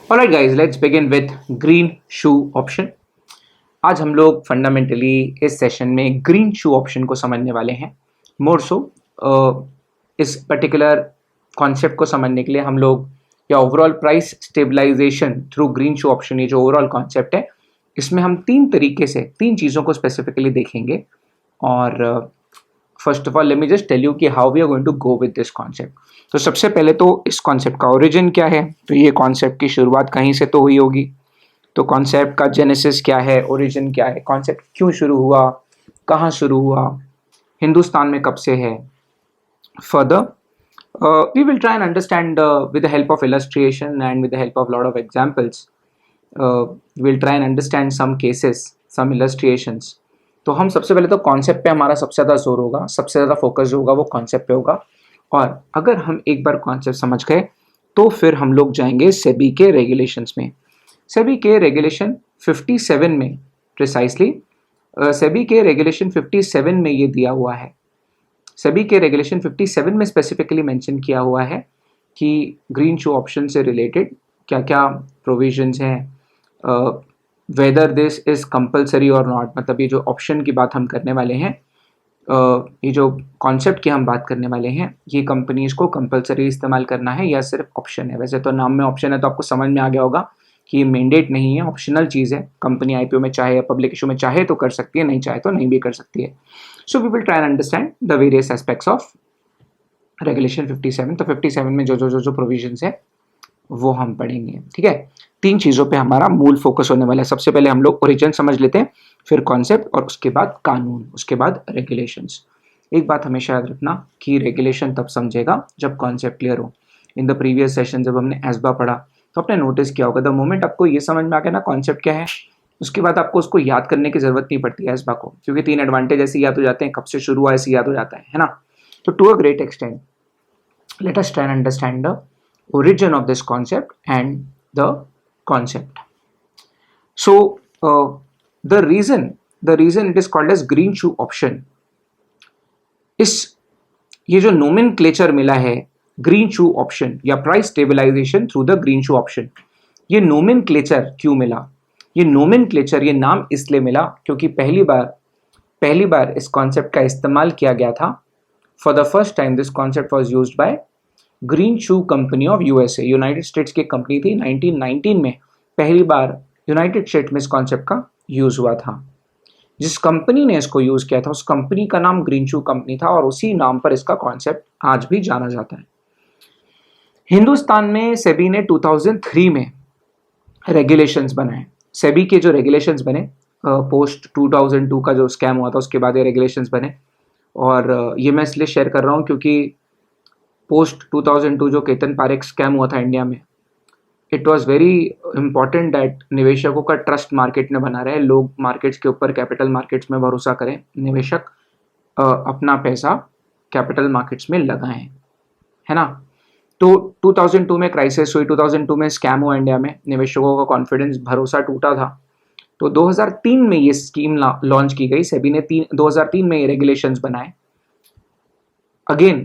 Alright guys, let's begin with green shoe option. आज हम लोग फंडामेंटली इस सेशन में ग्रीन शू ऑप्शन को समझने वाले हैं। मोर सो इस पर्टिकुलर कॉन्सेप्ट को समझने के लिए हम लोग या overall price stabilisation through green shoe option, ये जो ओवरऑल कॉन्सेप्ट है, इसमें हम तीन तरीके से तीन चीज़ों को स्पेसिफिकली देखेंगे। और first of all let me just tell you कि how we are going to go with this concept. तो सबसे पहले तो इस कॉन्सेप्ट का ओरिजिन क्या है। तो ये कॉन्सेप्ट की शुरुआत कहीं से तो हुई होगी। तो कॉन्सेप्ट का जेनेसिस क्या है, ओरिजिन क्या है, कॉन्सेप्ट क्यों शुरू हुआ, कहाँ शुरू हुआ, हिंदुस्तान में कब से है। Further we will try and understand with the help of illustration and with the help of lot of examples. We'll try and understand some cases, some illustrations. तो हम सबसे पहले तो कॉन्सेप्ट पे हमारा सबसे ज़्यादा जोर होगा, सबसे ज़्यादा फोकस जो होगा वो कॉन्सेप्ट पे होगा। और अगर हम एक बार कॉन्सेप्ट समझ गए तो फिर हम लोग जाएंगे सेबी के रेगुलेशंस में। सेबी के रेगुलेशन 57 में प्रिसाइसली, सेबी के रेगुलेशन 57 में ये दिया हुआ है। सेबी के रेगुलेशन 57 में स्पेसिफिकली मेंशन किया हुआ है कि ग्रीन शू ऑप्शन से रिलेटेड क्या क्या प्रोविजंस हैं, वेदर दिस इज कंपलसरी और नॉट। मतलब ये जो ऑप्शन की बात हम करने वाले हैं, ये जो कॉन्सेप्ट की हम बात करने वाले हैं, ये कंपनीज को कंपलसरी इस्तेमाल करना है या सिर्फ ऑप्शन है। वैसे तो नाम में ऑप्शन है तो आपको समझ में आ गया होगा कि ये मैंडेट नहीं है, ऑप्शनल चीज़ है। कंपनी आईपीओ में चाहे या पब्लिक इशू में चाहे तो कर सकती है, नहीं चाहे तो नहीं भी कर सकती है। So we will try and understand the various aspects of regulation 57। तो 57 में जो प्रोविजंस है वो हम पढ़ेंगे। ठीक है, तीन चीज़ों पे हमारा मूल फोकस होने वाला है। सबसे पहले हम लोग ओरिजिन समझ लेते हैं, फिर कॉन्सेप्ट, और उसके बाद कानून, उसके बाद रेगुलेशंस। एक बात हमेशा याद रखना कि रेगुलेशन तब समझेगा जब कॉन्सेप्ट क्लियर हो। इन द प्रीवियस सेशन जब हमने एस्बा पढ़ा तो आपने नोटिस किया होगा, द मोमेंट आपको ये समझ में आ गया ना कॉन्सेप्ट क्या है, उसके बाद आपको उसको याद करने की जरूरत नहीं पड़ती है एस्बा को, क्योंकि तीन एडवांटेज ऐसे याद हो जाते हैं, कब से शुरू हुआ ऐसे याद हो जाता है ना। तो to a great extent let us try and understand the origin of this concept and the concept. So the reason it is called as green shoe option, इस ये जो नोमेनक्लेचर मिला है ग्रीन शू ऑप्शन या price stabilisation through the green shoe option, ये nomenclature क्यों मिला? ये नोमेनक्लेचर, ये नाम इसलिए मिला क्योंकि पहली बार इस कॉन्सेप्ट का इस्तेमाल किया गया था। For the first time this concept was used by green shoe company of USA, United states की कंपनी थी। 1919 में पहली बार यूनाइटेड स्टेट में इस कॉन्सेप्ट का यूज हुआ था। जिस कंपनी ने इसको यूज किया था उस कंपनी का नाम ग्रीन शू कंपनी था और उसी नाम पर इसका कॉन्सेप्ट आज भी जाना जाता है। हिंदुस्तान में सेबी ने 2003 में रेगुलेशंस बनाए। सेबी के जो रेगुलेशंस बने पोस्ट 2002 का जो स्कैम हुआ था उसके बाद ये रेगुलेशंस बने। और ये मैं इसलिए शेयर कर रहा हूँ क्योंकि पोस्ट 2002 जो केतन पारेख स्कैम हुआ था इंडिया में, it was very important that निवेशकों का ट्रस्ट मार्केट में बना रहे, लोग मार्केट्स के ऊपर, कैपिटल मार्केट्स में भरोसा करें, निवेशक अपना पैसा कैपिटल मार्केट्स में लगाएं, है ना। तो 2002 में क्राइसिस हुई, 2002 में स्कैम हुआ इंडिया में, निवेशकों का कॉन्फिडेंस, भरोसा टूटा था। तो 2003 में ये स्कीम लॉन्च की गई। सेबी ने 2003 में ये रेगुलेशंस बनाए। Again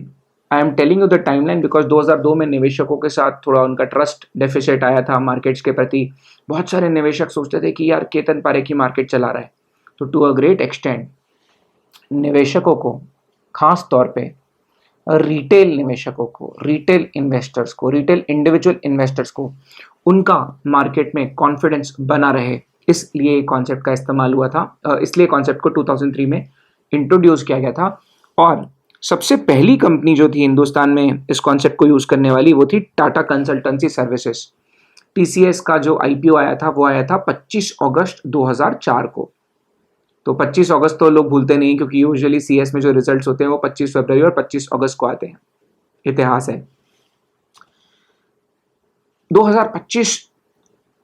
I am telling you the timeline because 2002 में निवेशकों के साथ थोड़ा उनका ट्रस्ट डेफिसिट आया था मार्केट्स के प्रति। बहुत सारे निवेशक सोचते थे कि यार केतन पारेख ही मार्केट चला रहा है। तो टू अ ग्रेट एक्सटेंट निवेशकों को, खास तौर पे रिटेल निवेशकों को, रिटेल इन्वेस्टर्स को, रिटेल इंडिविजुअल इन्वेस्टर्स को, उनका मार्केट में कॉन्फिडेंस बना रहे, इसलिए कॉन्सेप्ट का इस्तेमाल हुआ था। इसलिए कॉन्सेप्ट को 2003 में इंट्रोड्यूस किया गया था। और सबसे पहली कंपनी जो थी हिंदुस्तान में इस कॉन्सेप्ट को यूज करने वाली वो थी टाटा कंसल्टेंसी सर्विसेज। टीसीएस का जो आईपीओ आया था वो आया था 25 अगस्त 2004 को। तो 25 अगस्त तो लोग भूलते नहीं क्योंकि यूजुअली सीएस में जो रिजल्ट्स होते हैं वो 25 फरवरी और 25 अगस्त को आते हैं, इतिहास है।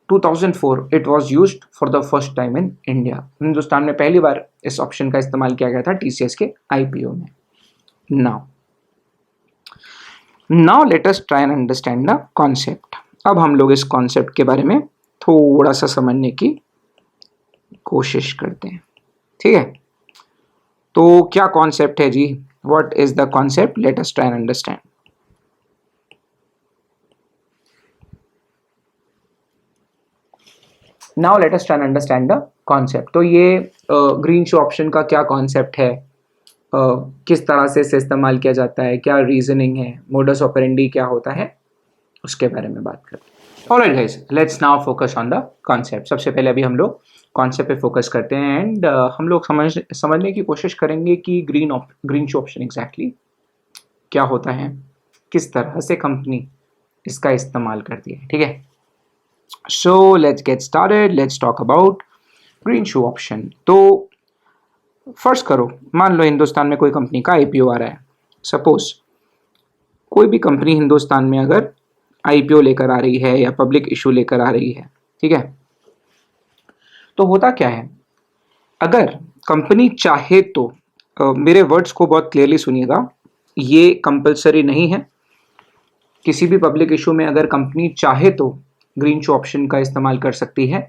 2004 it was used for the first time in India. Hindustan में पहली बार इस ऑप्शन का इस्तेमाल किया गया था टीसीएस के आईपीओ में। Now let us try and understand the concept. अब हम लोग इस कॉन्सेप्ट के बारे में थोड़ा सा समझने की कोशिश करते हैं। ठीक है, तो क्या कॉन्सेप्ट है जी? What is the concept? Let us try and understand. Now let us try and understand the concept. तो ये ग्रीन शू ऑप्शन का क्या कॉन्सेप्ट है, किस तरह से इसे इस्तेमाल किया जाता है, क्या रीजनिंग है, मोडस ऑपरेंडी क्या होता है, उसके बारे में बात करते हैं। Alright guys, let's now focus on the concept. सबसे पहले अभी हम लोग कॉन्सेप्ट पे फोकस करते हैं एंड हम लोग समझने की कोशिश करेंगे कि ग्रीन शू ऑप्शन एग्जैक्टली क्या होता है, किस तरह से कंपनी इसका इस्तेमाल करती है। ठीक है, so let's get started, let's talk about green shoe option. तो फर्स्ट करो, मान लो हिंदुस्तान में कोई कंपनी का आईपीओ आ रहा है। सपोज कोई भी कंपनी हिंदुस्तान में अगर आईपीओ लेकर आ रही है या पब्लिक इशू लेकर आ रही है, ठीक है, तो होता क्या है, अगर कंपनी चाहे तो मेरे वर्ड्स को बहुत क्लियरली सुनिएगा, ये कंपलसरी नहीं है। किसी भी पब्लिक इशू में अगर कंपनी चाहे तो ग्रीन शू ऑप्शन का इस्तेमाल कर सकती है।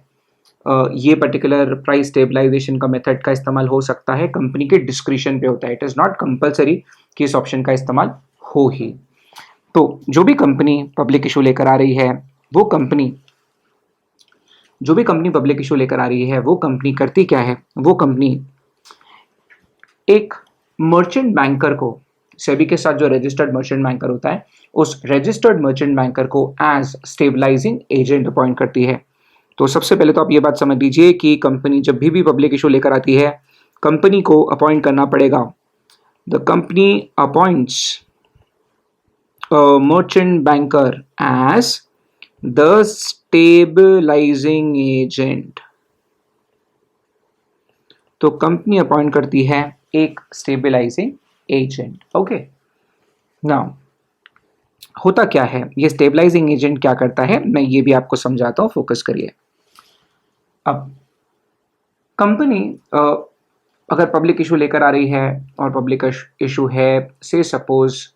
ये पर्टिकुलर प्राइस स्टेबलाइजेशन का मेथड का इस्तेमाल हो सकता है, कंपनी के डिस्क्रिशन पे होता है। इट इज़ नॉट कंपलसरी कि इस ऑप्शन का इस्तेमाल हो ही। तो जो भी कंपनी पब्लिक इशू लेकर आ रही है, वो कंपनी जो भी कंपनी पब्लिक इशू लेकर आ रही है, वो कंपनी करती क्या है, वो कंपनी एक मर्चेंट बैंकर को, सेबी के साथ जो रजिस्टर्ड मर्चेंट बैंकर होता है, उस रजिस्टर्ड मर्चेंट बैंकर को एज स्टेबलाइजिंग एजेंट अपॉइंट करती है। तो सबसे पहले तो आप ये बात समझ लीजिए कि कंपनी जब भी पब्लिक इशू लेकर आती है, कंपनी को अपॉइंट करना पड़ेगा। The company appoints merchant banker as the stabilising agent. तो कंपनी अपॉइंट करती है एक स्टेबलाइजिंग एजेंट। ओके, नाउ होता क्या है, ये स्टेबलाइजिंग एजेंट क्या करता है, मैं ये भी आपको समझाता हूं, फोकस करिए। अब कंपनी अगर पब्लिक इशू लेकर आ रही है और पब्लिक इशू है से सपोज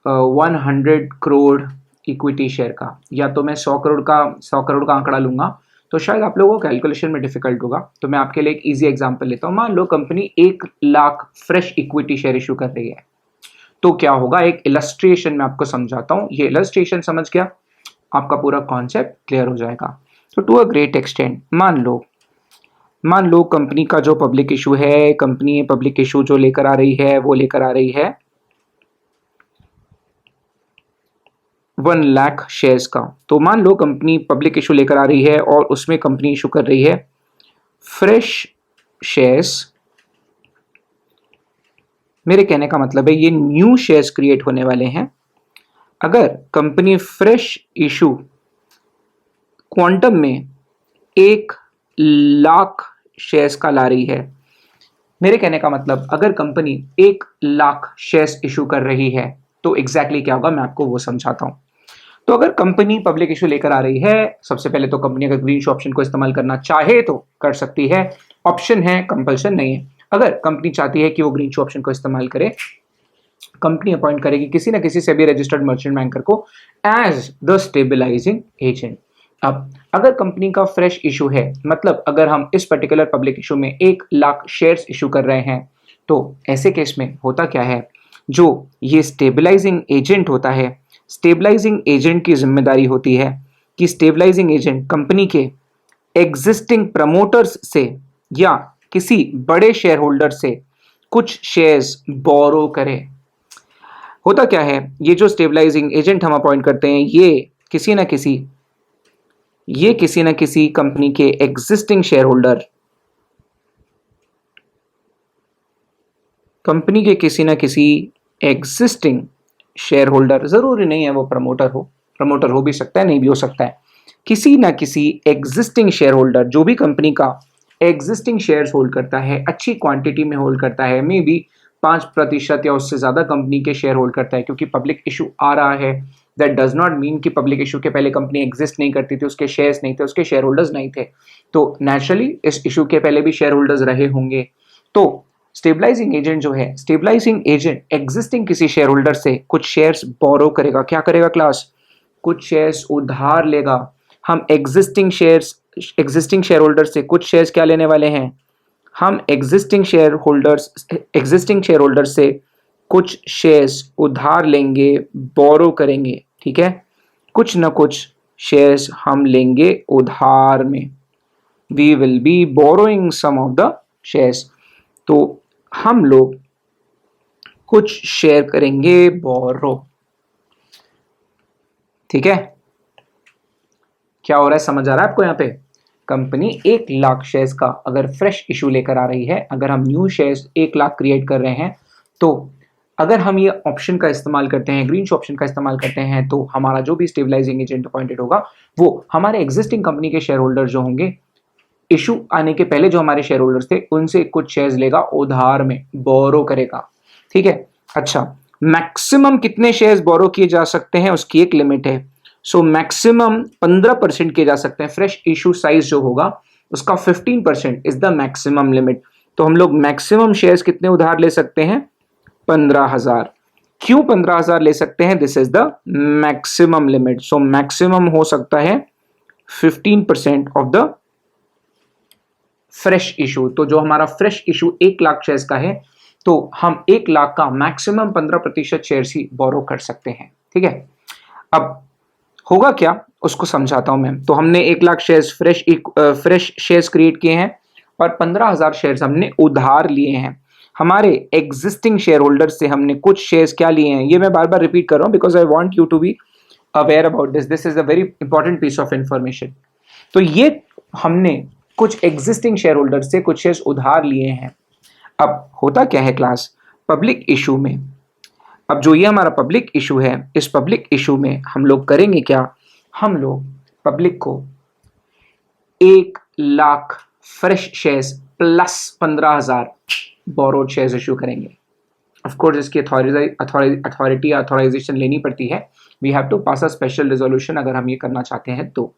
100 करोड़ इक्विटी शेयर का, या तो मैं 100 करोड़ का आंकड़ा लूंगा, तो शायद आप लोगों को कैलकुलेशन में डिफिकल्ट होगा। तो मैं आपके लिए एक इजी एग्जांपल लेता हूं। मान लो company 1 lakh fresh equity share issue कर रही है, तो क्या होगा, एक इलस्ट्रेशन में आपको समझाता हूं। ये इलस्ट्रेशन समझ गया, आपका पूरा कॉन्सेप्ट क्लियर हो जाएगा। तो टू अ ग्रेट एक्सटेंट, मान लो कंपनी का जो पब्लिक इशू है, कंपनी पब्लिक इशू जो लेकर आ रही है, वो लेकर आ रही है 1 लाख शेयर्स का। तो मान लो कंपनी पब्लिक इशू लेकर आ रही है और उसमें कंपनी इशू कर रही है फ्रेश शेयर्स। मेरे कहने का मतलब है ये न्यू शेयर्स क्रिएट होने वाले हैं। अगर कंपनी फ्रेश इशू क्वांटम में 1 लाख शेयर्स का ला रही है, मेरे कहने का मतलब अगर कंपनी 1 लाख शेयर्स इशू कर रही है, तो एग्जैक्टली क्या होगा मैं आपको वो समझाता हूं। तो अगर कंपनी पब्लिक इशू लेकर आ रही है, सबसे पहले तो कंपनी अगर ग्रीन शू ऑप्शन को इस्तेमाल करना चाहे तो कर सकती है, ऑप्शन है, कंपल्शन नहीं है। अगर कंपनी चाहती है कि वो ग्रीन शू ऑप्शन को इस्तेमाल करे, कंपनी अपॉइंट करेगी किसी ना किसी से भी रजिस्टर्ड मर्चेंट बैंकर को एज द स्टेबलाइजिंग एजेंट। अब अगर कंपनी का फ्रेश इशू है, मतलब अगर हम इस पर्टिकुलर पब्लिक इशू में 1 लाख शेयर्स इशू कर रहे हैं, तो ऐसे केस में होता क्या है, जो ये स्टेबलाइजिंग एजेंट होता है, स्टेबलाइजिंग एजेंट की जिम्मेदारी होती है कि स्टेबलाइजिंग एजेंट कंपनी के एग्जिस्टिंग प्रमोटर्स से या किसी बड़े शेयर होल्डर से कुछ शेयर्स बोरो करे। होता क्या है, ये जो स्टेबलाइजिंग एजेंट हम अपॉइंट करते हैं, ये किसी ना किसी कंपनी के एग्जिस्टिंग शेयर होल्डर, कंपनी के किसी ना किसी एग्जिस्टिंग शेयर होल्डर, जरूरी नहीं है वो प्रमोटर हो भी सकता है, नहीं भी हो सकता है, किसी ना किसी एग्जिस्टिंग शेयर होल्डर जो भी कंपनी का एग्जिस्टिंग शेयर्स होल्ड करता है, अच्छी क्वांटिटी में होल्ड करता है, मे बी 5% या उससे ज्यादा कंपनी के शेयर होल्ड करता है, क्योंकि पब्लिक इशू आ रहा है, दैट डज नॉट मीन कि पब्लिक इशू के पहले कंपनी एग्जिस्ट नहीं करती थी, उसके शेयर्स नहीं थे, उसके शेयर होल्डर्स नहीं थे, तो नेचुरली इस इशू के पहले भी शेयर होल्डर्स रहे होंगे। तो स्टेबलाइजिंग एजेंट जो है, स्टेबलाइजिंग एजेंट एग्जिस्टिंग किसी शेयर होल्डर से कुछ शेयर्स बोरो करेगा। क्या करेगा क्लास, कुछ शेयर्स उधार लेगा। हम एग्जिस्टिंग शेयर होल्डर से कुछ शेयर्स क्या लेने वाले हैं, हम एग्जिस्टिंग शेयर होल्डर से कुछ शेयर्स उधार लेंगे, बोरो करेंगे। ठीक है, कुछ ना कुछ शेयर्स हम लेंगे उधार में। We will be borrowing some of the shares. तो हम लोग कुछ शेयर करेंगे बोरो। ठीक है, क्या हो रहा है समझ आ रहा है आपको? यहाँ पे कंपनी 1 लाख शेयर्स का अगर फ्रेश इशू लेकर आ रही है, अगर हम न्यू शेयर्स 1 लाख क्रिएट कर रहे हैं, तो अगर हम ये ऑप्शन का इस्तेमाल करते हैं, ग्रीन शू ऑप्शन का इस्तेमाल करते हैं, तो हमारा जो भी स्टेबलाइजिंग एजेंट अपॉइंटेड होगा वो हमारे एग्जिस्टिंग कंपनी के शेयर होल्डर जो होंगे, इशू आने के पहले जो हमारे शेयर होल्डर्स थे, उनसे कुछ शेयर्स लेगा, उधार में बोरो करेगा। ठीक है, अच्छा, मैक्सिमम कितने शेयर्स बोरो किए जा सकते हैं उसकी एक लिमिट है। सो मैक्सिमम 15% किए जा सकते हैं। फ्रेश इशू साइज जो होगा उसका 15% इज द मैक्सिमम लिमिट। तो हम लोग मैक्सिमम शेयर्स कितने उधार ले सकते हैं? 15,000। क्यों 15,000 ले सकते हैं? This is the maximum limit. So maximum हो सकता है 15% ऑफ द फ्रेश इशू। तो जो हमारा फ्रेश इशू 1 लाख शेयर्स का है, तो हम 1 लाख का मैक्सिमम 15% शेयर्स ही बोरो कर सकते हैं। ठीक है, अब होगा क्या उसको समझाता हूं मैं। तो हमने 1 lakh shares fresh shares create किए हैं और 15,000 शेयर्स हमने उधार लिए हैं। हमारे एग्जिस्टिंग शेयर होल्डर्स से हमने कुछ शेयर्स क्या लिए हैं, ये मैं बार बार रिपीट कर रहा हूं because I want you to be aware about this. This is a very important piece of information. तो ये हमने कुछ एग्जिस्टिंग शेयर होल्डर्स से कुछ शेयर्स उधार लिए हैं। अब होता क्या है क्लास, पब्लिक इशू में, अब जो ये हमारा पब्लिक इशू है, इस पब्लिक इशू में हम लोग करेंगे क्या, हम लोग पब्लिक को 1 lakh fresh shares plus 15,000 borrowed shares issue करेंगे। ऑफ कोर्स इसकी अथॉरिटी अथॉराइजेशन लेनी पड़ती है। We have to pass a special resolution अगर हम ये करना चाहते हैं तो।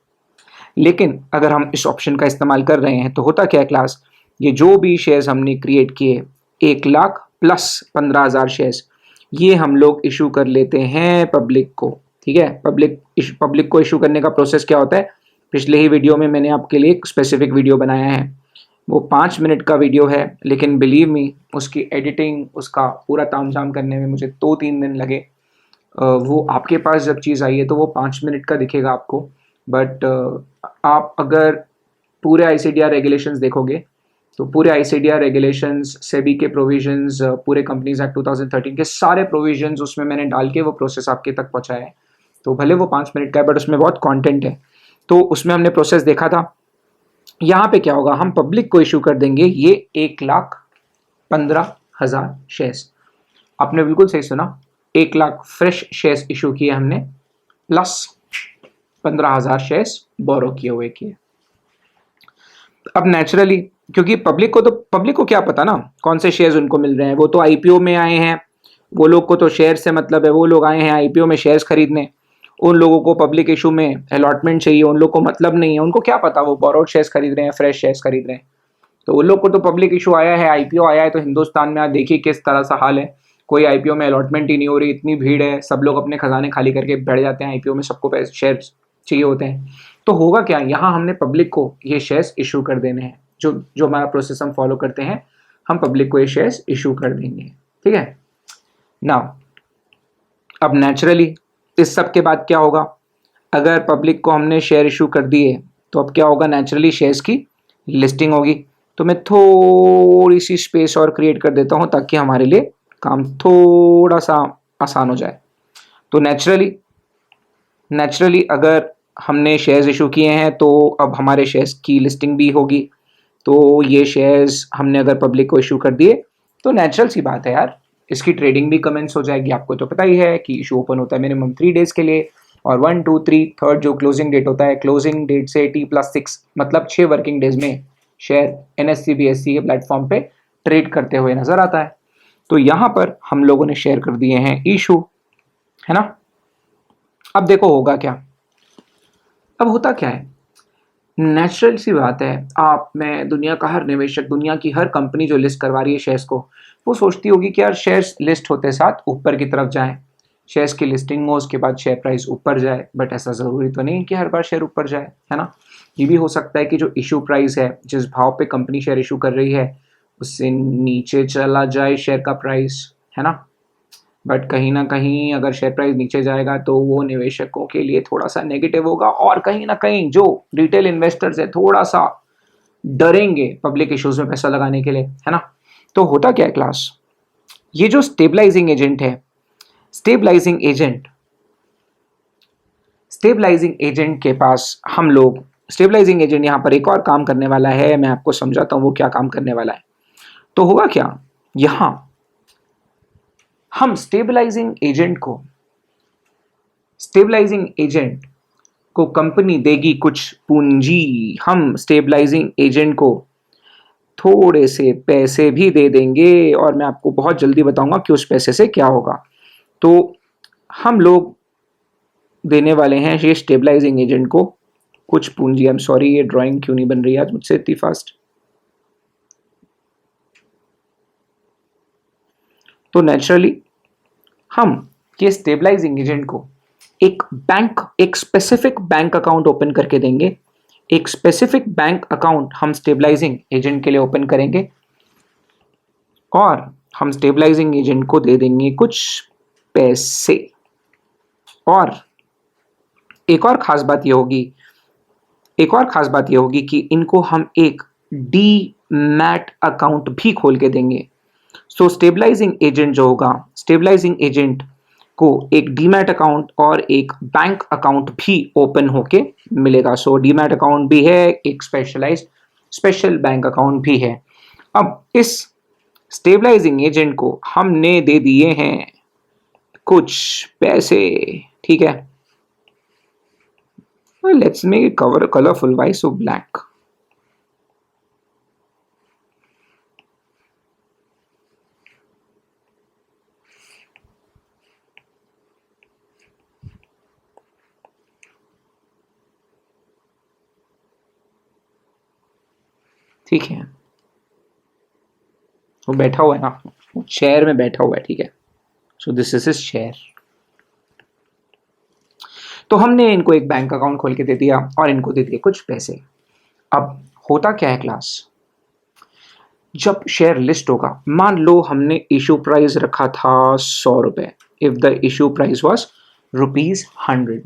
लेकिन अगर हम इस ऑप्शन का इस्तेमाल कर रहे हैं तो होता क्या है क्लास, ये जो भी शेयर्स हमने क्रिएट किए 1 लाख प्लस 15,000 शेयर्स, ये हम लोग इशू कर लेते हैं पब्लिक को। ठीक है, पब्लिक को इशू करने का प्रोसेस क्या होता है, पिछले ही वीडियो में मैंने आपके लिए एक स्पेसिफिक वीडियो बनाया है। वो 5 मिनट का वीडियो है, लेकिन बिलीव मी उसकी एडिटिंग, उसका पूरा तामझाम करने में मुझे 2-3 दिन लगे। वो आपके पास जब चीज़ आई है तो वो 5 मिनट का दिखेगा आपको, बट आप अगर पूरे ICDR रेगुलेशंस देखोगे तो पूरे ICDR रेगुलेशंस, सेबी के प्रोविजंस, पूरे कंपनीज एक्ट 2013 के सारे प्रोविजंस उसमें मैंने डाल के वो प्रोसेस आपके तक पहुंचाया है। तो भले वो 5 मिनट का है बट उसमें बहुत कंटेंट है, तो उसमें हमने प्रोसेस देखा था। यहाँ पे क्या होगा, हम पब्लिक को इशू कर देंगे ये 1,15,000 शेयर्स। आपने बिल्कुल सही सुना, 1 लाख फ्रेश शेयर्स इशू किए हमने, प्लस 15,000 शेयर्स बोरो किए हुए किए। अब नेचुरली, क्योंकि पब्लिक को क्या पता ना कौन से शेयर्स उनको मिल रहे हैं, वो तो IPO में आए हैं, वो लोग को तो शेयर से मतलब है, वो लोग आए हैं IPO में शेयर्स खरीदने। उन लोगों को पब्लिक इशू में अलॉटमेंट चाहिए, उन लोग को मतलब नहीं है, उनको क्या पता वो बोरोड शेयर्स खरीद रहे हैं, फ्रेश शेयर्स खरीद रहे हैं। तो उन लोग को तो पब्लिक इशू आया है, IPO आया है, तो हिंदुस्तान में आप देखिए किस तरह सा हाल है, कोई IPO में अलॉटमेंट ही नहीं हो रही, इतनी भीड़ है, सब लोग अपने खजाने खाली करके बैठ जाते हैं IPO में, सबको पैसे शेयर चाहिए होते हैं। तो होगा क्या, यहाँ हमने पब्लिक को ये शेयर्स इशू कर देने हैं। जो जो हमारा प्रोसेस हम फॉलो करते हैं, हम पब्लिक को ये शेयर्स इशू कर देंगे। ठीक है, नाउ अब नेचुरली इस सब के बाद क्या होगा, अगर पब्लिक को हमने शेयर इशू कर दिए तो अब क्या होगा, नेचुरली शेयर्स की लिस्टिंग होगी। तो मैं थोड़ी सी स्पेस और क्रिएट कर देता हूं ताकि हमारे लिए काम थोड़ा सा आसान हो जाए। तो नेचुरली अगर हमने शेयर्स इशू किए हैं तो अब हमारे शेयर्स की लिस्टिंग भी होगी। तो ये शेयर्स हमने अगर पब्लिक को इशू कर दिए तो नेचुरल सी बात है यार, इसकी ट्रेडिंग भी कमेंस हो जाएगी। आपको तो पता ही है कि इशू ओपन होता है मिनिमम 3 डेज के लिए, और 1, 2, 3 थर्ड जो क्लोजिंग डेट होता है, क्लोजिंग डेट से T+6 मतलब 6 वर्किंग डेज में शेयर NSE BSE के प्लेटफॉर्म पे ट्रेड करते हुए नजर आता है। तो यहाँ पर हम लोगों ने शेयर कर दिए हैं इशू, है ना। अब देखो होगा क्या, अब होता क्या है, नेचुरल सी बात है, आप, मैं, दुनिया का हर निवेशक, दुनिया की हर कंपनी जो लिस्ट करवा रही है शेयर्स को, वो सोचती होगी कि यार शेयर्स लिस्ट होते साथ ऊपर की तरफ जाएं, शेयर्स की लिस्टिंग हो उसके बाद शेयर प्राइस ऊपर जाए। बट ऐसा ज़रूरी तो नहीं कि हर बार शेयर ऊपर जाए, है ना। ये भी हो सकता है कि जो इशू प्राइस है, जिस भाव पे कंपनी शेयर इशू कर रही है, उससे नीचे चला जाए शेयर का प्राइस, है ना। बट कहीं ना कहीं अगर शेयर प्राइस नीचे जाएगा तो वो निवेशकों के लिए थोड़ा सा नेगेटिव होगा, और कहीं ना कहीं जो रिटेल इन्वेस्टर्स है थोड़ा सा डरेंगे पब्लिक इश्यूज में पैसा लगाने के लिए, है ना। तो होता क्या है क्लास, ये जो स्टेबलाइजिंग एजेंट है, स्टेबलाइजिंग एजेंट के पास हम लोग, स्टेबलाइजिंग एजेंट यहां पर एक और काम करने वाला है, मैं आपको समझाता हूं वो क्या काम करने वाला है। तो होगा क्या, यहां हम स्टेबलाइजिंग एजेंट को कंपनी देगी कुछ पूंजी, हम स्टेबलाइजिंग एजेंट को थोड़े से पैसे भी दे देंगे, और मैं आपको बहुत जल्दी बताऊंगा कि उस पैसे से क्या होगा। तो हम लोग देने वाले हैं ये स्टेबलाइजिंग एजेंट को कुछ पूंजी। आई एम सॉरी, ये ड्राइंग क्यों नहीं बन रही आज मुझसे इतनी फास्ट। तो नेचुरली हम ये स्टेबलाइजिंग एजेंट को एक स्पेसिफिक बैंक अकाउंट ओपन करके देंगे। एक स्पेसिफिक बैंक अकाउंट हम स्टेबलाइजिंग एजेंट के लिए ओपन करेंगे, और हम स्टेबलाइजिंग एजेंट को दे देंगे कुछ पैसे। और एक और खास बात यह होगी कि इनको हम एक डीमैट अकाउंट भी खोल के देंगे। सो स्टेबलाइजिंग एजेंट जो होगा, स्टेबलाइजिंग एजेंट को एक डीमैट अकाउंट और एक बैंक अकाउंट भी ओपन होके मिलेगा। सो डीमैट अकाउंट भी है, एक स्पेशल बैंक अकाउंट भी है। अब इस स्टेबलाइजिंग एजेंट को हमने दे दिए हैं कुछ पैसे, ठीक है। Let's make it cover colourful, why so black. ठीक है, वो बैठा हुआ है ना, वो चेयर में बैठा हुआ है, ठीक है। So this is his chair. तो हमने इनको एक बैंक अकाउंट खोल के दे दिया और इनको दे दिए कुछ पैसे। अब होता क्या है क्लास, जब शेयर लिस्ट होगा, मान लो हमने इशू प्राइस रखा था 100 रुपए, if the issue price was ₹100।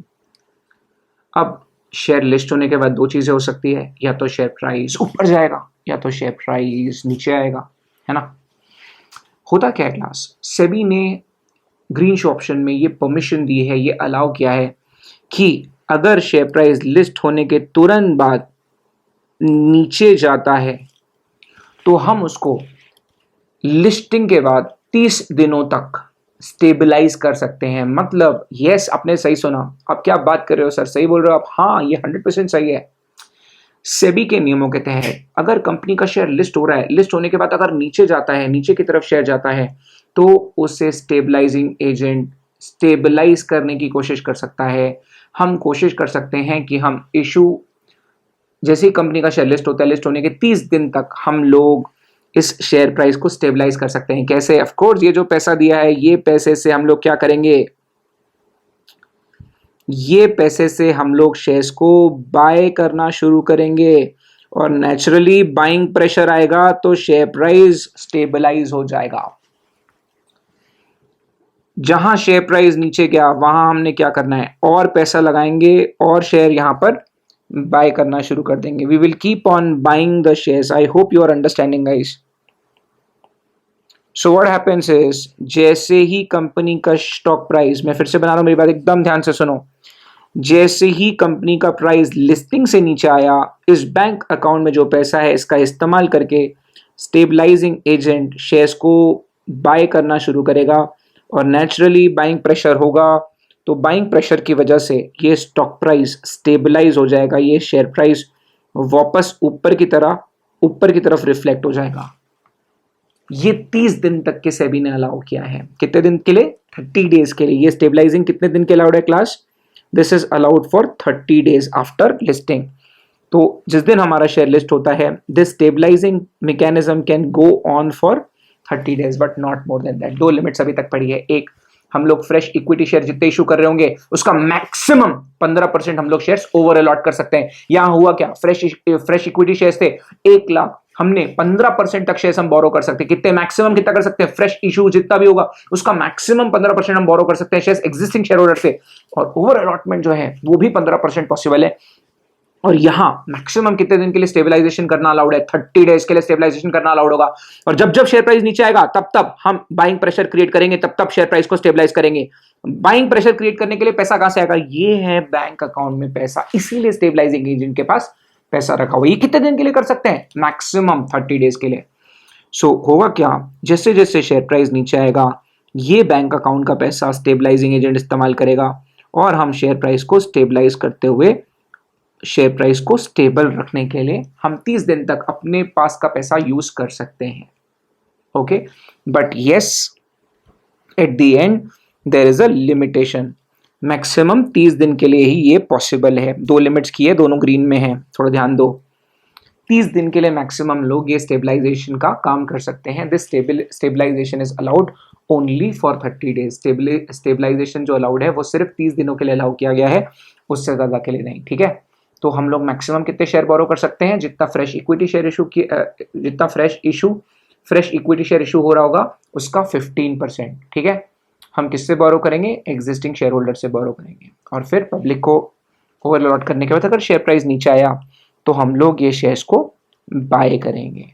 अब शेयर लिस्ट होने के बाद दो चीजें हो सकती है, या तो शेयर प्राइस ऊपर जाएगा या तो शेयर प्राइस नीचे आएगा, है ना। होता क्या है क्लास, सेबी ने ग्रीन शू ऑप्शन में ये परमिशन दी है, ये अलाउ किया है कि अगर शेयर प्राइस लिस्ट होने के तुरंत बाद नीचे जाता है तो हम उसको लिस्टिंग के बाद 30 दिनों तक स्टेबलाइज कर सकते हैं। मतलब यस, आपने सही सुना। आप क्या बात कर रहे हो सर, सही बोल रहे हो आप? हाँ, ये 100% सही है। सेबी के नियमों के तहत अगर कंपनी का शेयर लिस्ट हो रहा है, लिस्ट होने के बाद अगर नीचे जाता है, नीचे की तरफ शेयर जाता है, तो उसे स्टेबलाइजिंग एजेंट स्टेबलाइज करने की कोशिश कर सकता है। हम कोशिश कर सकते हैं कि हम इशू, जैसे ही कंपनी का शेयर लिस्ट होता है, लिस्ट होने के 30 दिन तक हम लोग इस शेयर प्राइस को स्टेबलाइज कर सकते हैं। कैसे? ऑफ कोर्स, ये जो पैसा दिया है, ये पैसे से हम लोग क्या करेंगे, ये पैसे से हम लोग शेयर्स को बाय करना शुरू करेंगे, और नेचुरली बाइंग प्रेशर आएगा तो शेयर प्राइस स्टेबलाइज हो जाएगा। जहां शेयर प्राइस नीचे गया वहां हमने क्या करना है, और पैसा लगाएंगे और शेयर यहां पर बाय करना शुरू कर देंगे। We will keep on buying the shares. I hope you are understanding guys. So what happens is, जैसे ही कंपनी का स्टॉक प्राइस, मैं फिर से बना रहा हूं, मेरी बात एकदम ध्यान से सुनो, जैसे ही कंपनी का प्राइस लिस्टिंग से नीचे आया, इस बैंक अकाउंट में जो पैसा है इसका इस्तेमाल करके स्टेबलाइजिंग एजेंट शेयर्स को बाय करना शुरू करेगा, और नेचुरली बाइंग प्रेशर होगा, तो बाइंग प्रेशर की वजह से ये स्टॉक प्राइस स्टेबलाइज हो जाएगा, ये शेयर प्राइस वापस ऊपर की तरफ रिफ्लेक्ट हो जाएगा। ये 30 दिन तक के सेबी ने अलाउ किया है। कितने दिन के लिए? 30 डेज के लिए। ये स्टेबलाइजिंग कितने दिन के अलाउड है class? This is allowed for 30 days after listing. तो जिस दिन हमारा शेयर लिस्ट होता है, this stabilising mechanism can go on for 30 days but not more than that. दो लिमिट्स अभी तक पड़ी है। एक, हम लोग फ्रेश इक्विटी शेयर जितने इशू कर रहे होंगे उसका मैक्सिमम 15% हम लोग शेयर्स ओवर अलॉट कर सकते हैं। यहां हुआ क्या, फ्रेश इक्विटी शेयर्स थे 1 लाख, हमने 15% तक शेयर्स हम बोरो कर सकते हैं। कितने? मैक्सिमम कितना कर सकते हैं? फ्रेश इशू जितना भी होगा उसका मैक्सिमम 15% हम बोरो कर सकते हैं शेयर्स एग्जिस्टिंग शेयर होल्डर से, और ओवर अलॉटमेंट जो है वो भी 15% पॉसिबल है। और यहाँ मैक्सिमम कितने दिन के लिए स्टेबलाइजेशन करना अलाउड है? 30 डेज के लिए स्टेबलाइजेशन करना अलाउड होगा। और जब जब शेयर प्राइस नीचे आएगा तब तब हम बाइंग प्रेशर क्रिएट करेंगे, तब तब शेयर प्राइस को स्टेबलाइज करेंगे। बाइंग प्रेशर क्रिएट करने के लिए पैसा कहां से आएगा? ये है बैंक अकाउंट में पैसा, इसीलिए स्टेबलाइजिंग एजेंट के पास पैसा रखा हुआ। ये कितने दिन के लिए कर सकते हैं? मैक्सिमम 30 डेज के लिए। सो होगा क्या, जैसे जैसे शेयर प्राइस नीचे आएगा ये बैंक अकाउंट का पैसा स्टेबलाइजिंग एजेंट इस्तेमाल करेगा और हम शेयर प्राइस को स्टेबलाइज करते हुए, शेयर प्राइस को स्टेबल रखने के लिए हम 30 दिन तक अपने पास का पैसा यूज कर सकते हैं। Okay, but yes, at the end there is a limitation. Maximum 30 दिन के लिए ही ये पॉसिबल है। दो लिमिट्स की है, दोनों ग्रीन में है, थोड़ा ध्यान दो। 30 दिन के लिए मैक्सिमम लोग ये स्टेबलाइजेशन का काम कर सकते हैं। This stabilisation is allowed only for 30 days. Stabilisation जो अलाउड है वो सिर्फ 30 दिनों के लिए अलाउ किया गया है, उससे ज्यादा के लिए नहीं। ठीक है, तो हम लोग मैक्सिमम कितने शेयर बोरो कर सकते हैं? जितना फ्रेश इक्विटी शेयर इशू की जितना फ्रेश इक्विटी शेयर इशू हो रहा होगा उसका 15%। ठीक है, हम किससे बोरो करेंगे? एग्जिस्टिंग शेयर होल्डर से बोरो करेंगे। और फिर पब्लिक को ओवर अलॉट करने के बाद अगर शेयर प्राइस नीचे आया तो हम लोग ये शेयर्स को बाय करेंगे।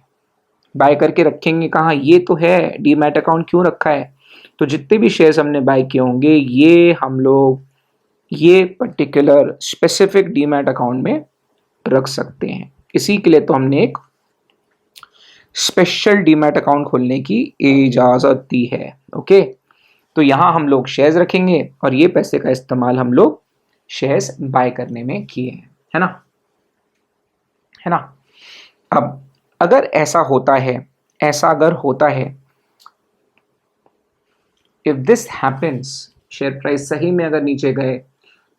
बाय करके रखेंगे कहाँ? ये तो है, डीमैट अकाउंट क्यों रखा है? तो जितने भी शेयर्स हमने बाय किए होंगे ये हम लोग ये पर्टिकुलर स्पेसिफिक डीमैट अकाउंट में रख सकते हैं। इसी के लिए तो हमने एक स्पेशल डीमैट अकाउंट खोलने की इजाजत दी है। ओके, तो यहां हम लोग शेयर्स रखेंगे और ये पैसे का इस्तेमाल हम लोग शेयर्स बाय करने में किए हैं, है ना? है ना? अब अगर ऐसा होता है, अगर होता है, if this happens, share price सही में अगर नीचे गए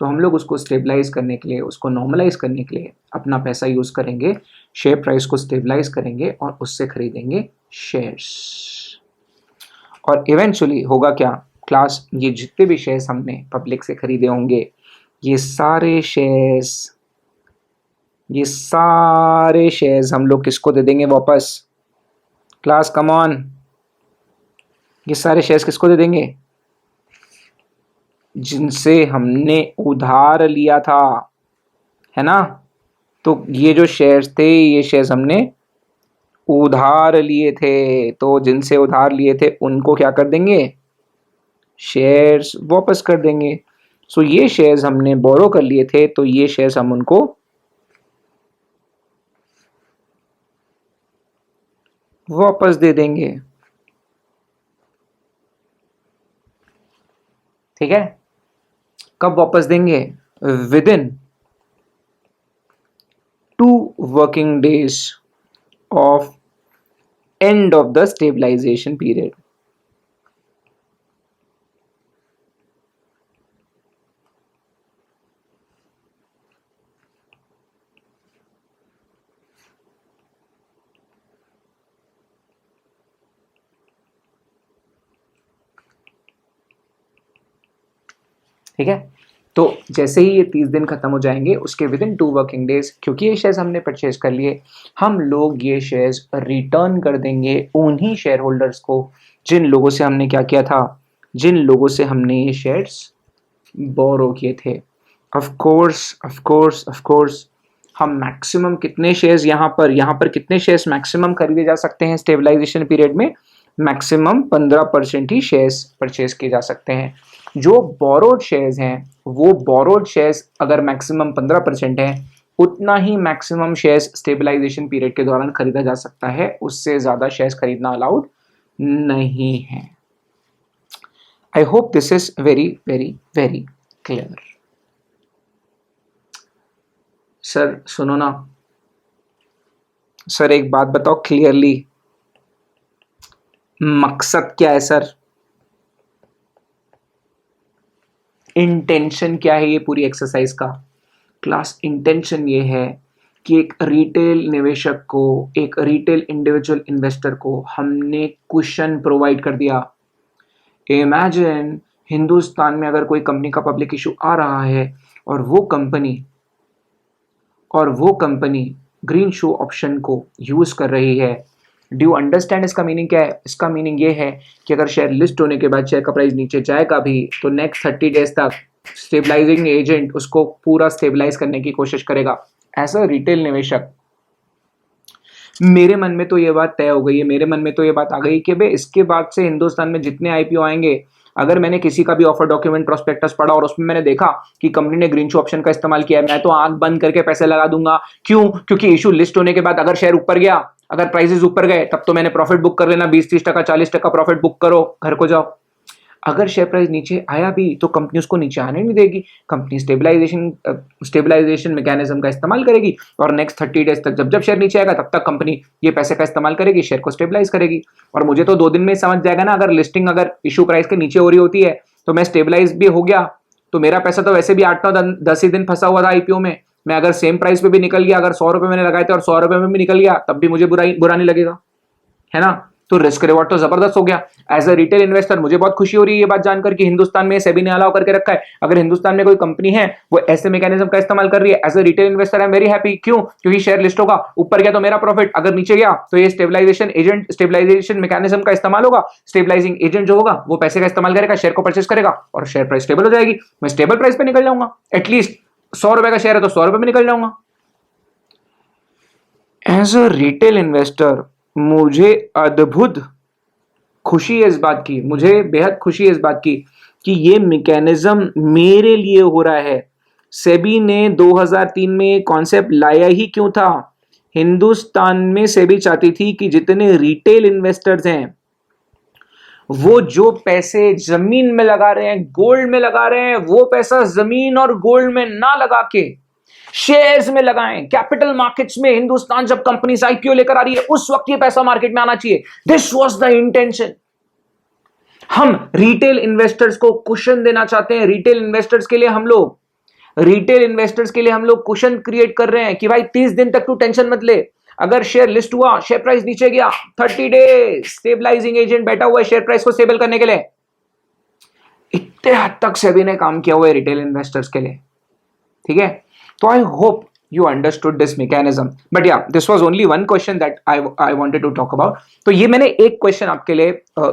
तो हम लोग उसको स्टेबलाइज करने के लिए, उसको नॉर्मलाइज करने के लिए अपना पैसा यूज करेंगे, शेयर प्राइस को स्टेबलाइज करेंगे और उससे खरीदेंगे शेयर्स। और इवेंचुअली होगा क्या क्लास, ये जितने भी शेयर्स हमने पब्लिक से खरीदे होंगे ये सारे शेयर्स हम लोग किसको दे देंगे वापस? क्लास कम ऑन, ये सारे शेयर्स किसको दे देंगे? जिनसे हमने उधार लिया था, है ना? तो ये जो शेयर्स थे ये शेयर्स हमने उधार लिए थे, तो जिनसे उधार लिए थे उनको क्या कर देंगे? शेयर्स वापस कर देंगे। सो ये शेयर्स हमने बोरो कर लिए थे तो ये शेयर्स हम उनको वापस दे देंगे। ठीक है, कब वापस देंगे? Within 2 working days of end of the stabilisation period. ठीक है, तो जैसे ही ये 30 दिन खत्म हो जाएंगे उसके विद इन 2 वर्किंग डेज, क्योंकि ये शेयर्स हमने परचेज कर लिए, हम लोग ये शेयर्स रिटर्न कर देंगे उन्हीं शेयर होल्डर्स को जिन लोगों से हमने क्या किया था, जिन लोगों से हमने ये शेयर्स बोरो किए थे। ऑफ कोर्स हम मैक्सिमम कितने शेयर्स यहाँ पर कितने शेयर्स मैक्सिमम खरीदे जा सकते हैं स्टेबलाइजेशन पीरियड में? मैक्सिमम 15% ही शेयर्स परचेज किए जा सकते हैं। जो बोरोड शेयर्स हैं वो बोरोड शेयर्स अगर मैक्सिमम 15% है उतना ही मैक्सिमम शेयर्स स्टेबलाइजेशन पीरियड के दौरान खरीदा जा सकता है, उससे ज्यादा शेयर्स खरीदना अलाउड नहीं है। I hope this is very very very clear. Sir सुनो ना, सर एक बात बताओ क्लियरली, मकसद क्या है सर? इंटेंशन क्या है ये पूरी एक्सरसाइज का? क्लास इंटेंशन ये है कि एक रिटेल निवेशक को, एक रिटेल इंडिविजुअल इन्वेस्टर को हमने क्वेश्चन प्रोवाइड कर दिया। इमेजिन हिंदुस्तान में अगर कोई कंपनी का पब्लिक इशू आ रहा है और वो कंपनी ग्रीन शू ऑप्शन को यूज कर रही है। डू यू अंडरस्टैंड इसका मीनिंग क्या है? इसका मीनिंग ये है कि अगर शेयर लिस्ट होने के बाद शेयर का प्राइस नीचे जाएगा भी तो नेक्स्ट 30 डेज तक स्टेबलाइजिंग एजेंट उसको पूरा स्टेबलाइज करने की कोशिश करेगा। एज अ रिटेल निवेशक मेरे मन में तो ये बात तय हो गई है, मेरे मन में तो ये बात आ गई कि भाई इसके बाद से हिंदुस्तान में जितने आईपीओ आएंगे, अगर मैंने किसी का भी ऑफर डॉक्यूमेंट प्रोस्पेक्टस पढ़ा और उसमें मैंने देखा कि कंपनी ने ग्रीन शू ऑप्शन का इस्तेमाल किया है, मैं तो आंख बंद करके पैसे लगा दूंगा। क्यों? क्योंकि इशू लिस्ट होने के बाद अगर शेयर ऊपर गया, अगर प्राइसेस ऊपर गए, तब तो मैंने प्रॉफिट बुक कर लेना, 20-30%, 40% प्रॉफिट बुक करो, घर को जाओ। अगर शेयर प्राइस नीचे आया भी तो कंपनी उसको नीचे आने नहीं देगी, कंपनी स्टेबलाइजेशन मैकेनिज्म का इस्तेमाल करेगी और नेक्स्ट 30 डेज तक जब जब शेयर नीचे आएगा तब तक कंपनी ये पैसे का इस्तेमाल करेगी, शेयर को स्टेबलाइज करेगी। और मुझे तो 2 दिन में समझ जाएगा ना, अगर लिस्टिंग अगर इशू प्राइस के नीचे हो रही होती है तो मैं स्टेबलाइज भी हो गया, तो मेरा पैसा तो वैसे भी 8-9-10 ही दिन फंसा हुआ था आईपीओ में, मैं अगर सेम प्राइस पे भी निकल गया, अगर 100 रुपए मैंने लगाए थे और 100 रुपए में भी निकल गया, तब भी मुझे बुरा नहीं लगेगा, है ना। तो रिस्क रिवॉर्ड तो जबरदस्त हो गया। एज अ रिटेल इन्वेस्टर मुझे बहुत खुशी हो रही है ये बात जानकर कि हिंदुस्तान में सेबी ने अलाउ करके रखा है, अगर हिंदुस्तान में कोई कंपनी है वो ऐसे मैकेनिज्म का इस्तेमाल कर रही है, as a retail investor I am very happy. क्यों? क्योंकि शेयर लिस्ट होगा, ऊपर गया तो मेरा प्रॉफिट, अगर नीचे गया तो ये स्टेबलाइजेशन मैकेनिज्म का इस्तेमाल होगा, स्टेबलाइजिंग एजेंट जो होगा वो पैसे का इस्तेमाल करेगा, शेयर को परचेस करेगा और शेयर प्राइस स्टेबल हो जाएगी, मैं स्टेबल प्राइस पे निकल जाऊंगा। एटलीस्ट 100 रुपए का शेयर है तो 100 रुपए में निकल जाऊंगा। एज अ रिटेल इन्वेस्टर मुझे अद्भुत खुशी है इस बात की, मुझे बेहद खुशी है इस बात की कि ये मैकेनिज्म मेरे लिए हो रहा है। सेबी ने 2003 में कॉन्सेप्ट लाया ही क्यों था? हिंदुस्तान में सेबी चाहती थी कि जितने रिटेल इन्वेस्टर्स हैं वो जो पैसे जमीन में लगा रहे हैं, गोल्ड में लगा रहे हैं, वो पैसा जमीन और गोल्ड में ना लगा के शेयर्स में लगाएं। कैपिटल मार्केट्स में हिंदुस्तान जब कंपनी आईपीओ लेकर आ रही है उस वक्त ये पैसा मार्केट में आना चाहिए। This was the intention. हम रिटेल इन्वेस्टर्स को कुशन देना चाहते हैं, रिटेल इन्वेस्टर्स के लिए हम लोग कुशन क्रिएट कर रहे हैं कि भाई 30 दिन तक तू टेंशन मत ले, अगर शेयर लिस्ट हुआ, शेयर प्राइस नीचे गया, 30 डेज स्टेबलाइजिंग एजेंट बैठा हुआ है शेयर प्राइस को स्टेबल करने के लिए। इतने हद तक सेबी ने काम किया हुआ है रिटेल इन्वेस्टर्स के लिए, ठीक है। तो आई hope you understood this mechanism, but yeah, this was only one question that I wanted to talk about। तो ये मैंने एक क्वेश्चन आपके लिए,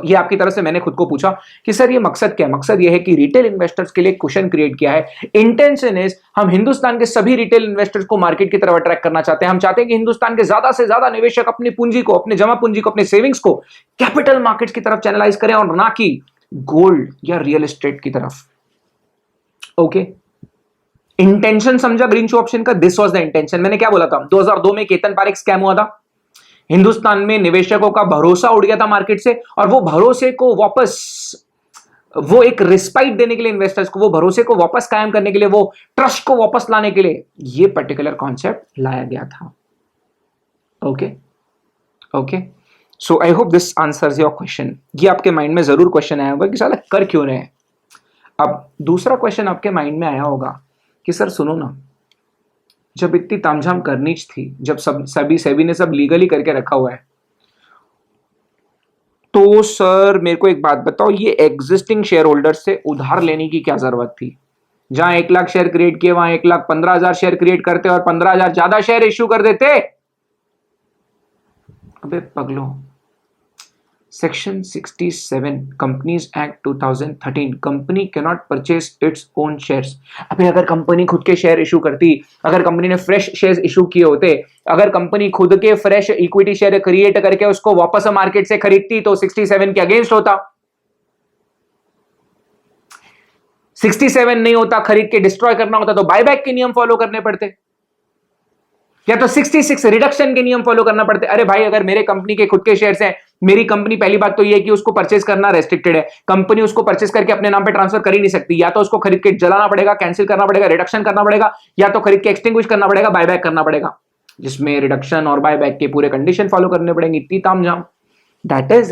ये आपकी तरफ से मैंने खुद को पूछा कि सर ये मकसद क्या है? मकसद ये है कि रिटेल इन्वेस्टर्स के लिए क्वेश्चन क्रिएट किया है। इंटेंशन इज हम हिंदुस्तान के सभी रिटेल इन्वेस्टर्स को मार्केट की तरफ अट्रैक्ट करना चाहते हैं। हम चाहते हैं कि हिंदुस्तान के ज्यादा से ज्यादा निवेशक अपनी पूंजी को, अपने जमा पूंजी को, अपने सेविंग्स को कैपिटल मार्केट्स की तरफ चैनलाइज करें और ना कि गोल्ड या रियल एस्टेट की तरफ। ओके, इंटेंशन समझा ग्रीन शू ऑप्शन का? This was the intention. मैंने क्या बोला था? 2002 में केतन पारेख स्कैम हुआ था, हिंदुस्तान में निवेशकों का भरोसा उड़ गया था मार्केट से, और वो भरोसे को वापस, वो एक रिस्पाइट देने के लिए इन्वेस्टर्स को, वो भरोसे को वापस कायम करने के लिए, वो ट्रस्ट को वापस लाने के लिए ये पर्टिकुलर कॉन्सेप्ट लाया गया था। Okay okay, so I hope this answers your question. ये आपके माइंड में जरूर क्वेश्चन आया होगा कि साला कर क्यों रहे हैं। अब दूसरा क्वेश्चन आपके माइंड में आया होगा कि सर सुनो ना, जब इतनी तामझाम करनी थी, जब सेबी ने सब लीगली करके रखा हुआ है, तो सर मेरे को एक बात बताओ, ये एग्जिस्टिंग शेयर होल्डर से उधार लेने की क्या जरूरत थी? जहां 1 लाख शेयर क्रिएट किए वहां 1,15,000 शेयर क्रिएट करते और 15,000 ज्यादा शेयर इश्यू कर देते। अबे पगलो, section 67 companies act 2013, company can not purchase its own shares. अबे अगर कंपनी खुद के शेयर इशू करती, अगर कंपनी ने फ्रेश शेयर्स इशू किए होते, अगर कंपनी खुद के फ्रेश इक्विटी शेयर क्रिएट करके उसको वापस मार्केट से खरीदती तो 67 के अगेंस्ट होता। 67 नहीं होता, खरीद के डिस्ट्रॉय करना होता तो बायबैक के नियम फॉलो करने पड़ते, या तो 66 रिडक्शन के नियम फॉलो करना पड़ते। अरे भाई, अगर मेरे कंपनी के खुद के शेयर्स हैं, मेरी कंपनी, पहली बात तो ये है कि उसको परचेस करना रेस्ट्रिक्टेड है, कंपनी उसको परचेस करके अपने नाम पे ट्रांसफर कर ही नहीं सकती। या तो उसको खरीद के जलाना पड़ेगा, कैंसिल करना पड़ेगा, रिडक्शन करना पड़ेगा, या तो खरीद के एक्सटिंग्विश करना पड़ेगा, बायबैक करना पड़ेगा, जिसमें रिडक्शन और बायबैक के पूरे कंडीशन फॉलो करने पड़ेंगे। इतनी तामझाम। That is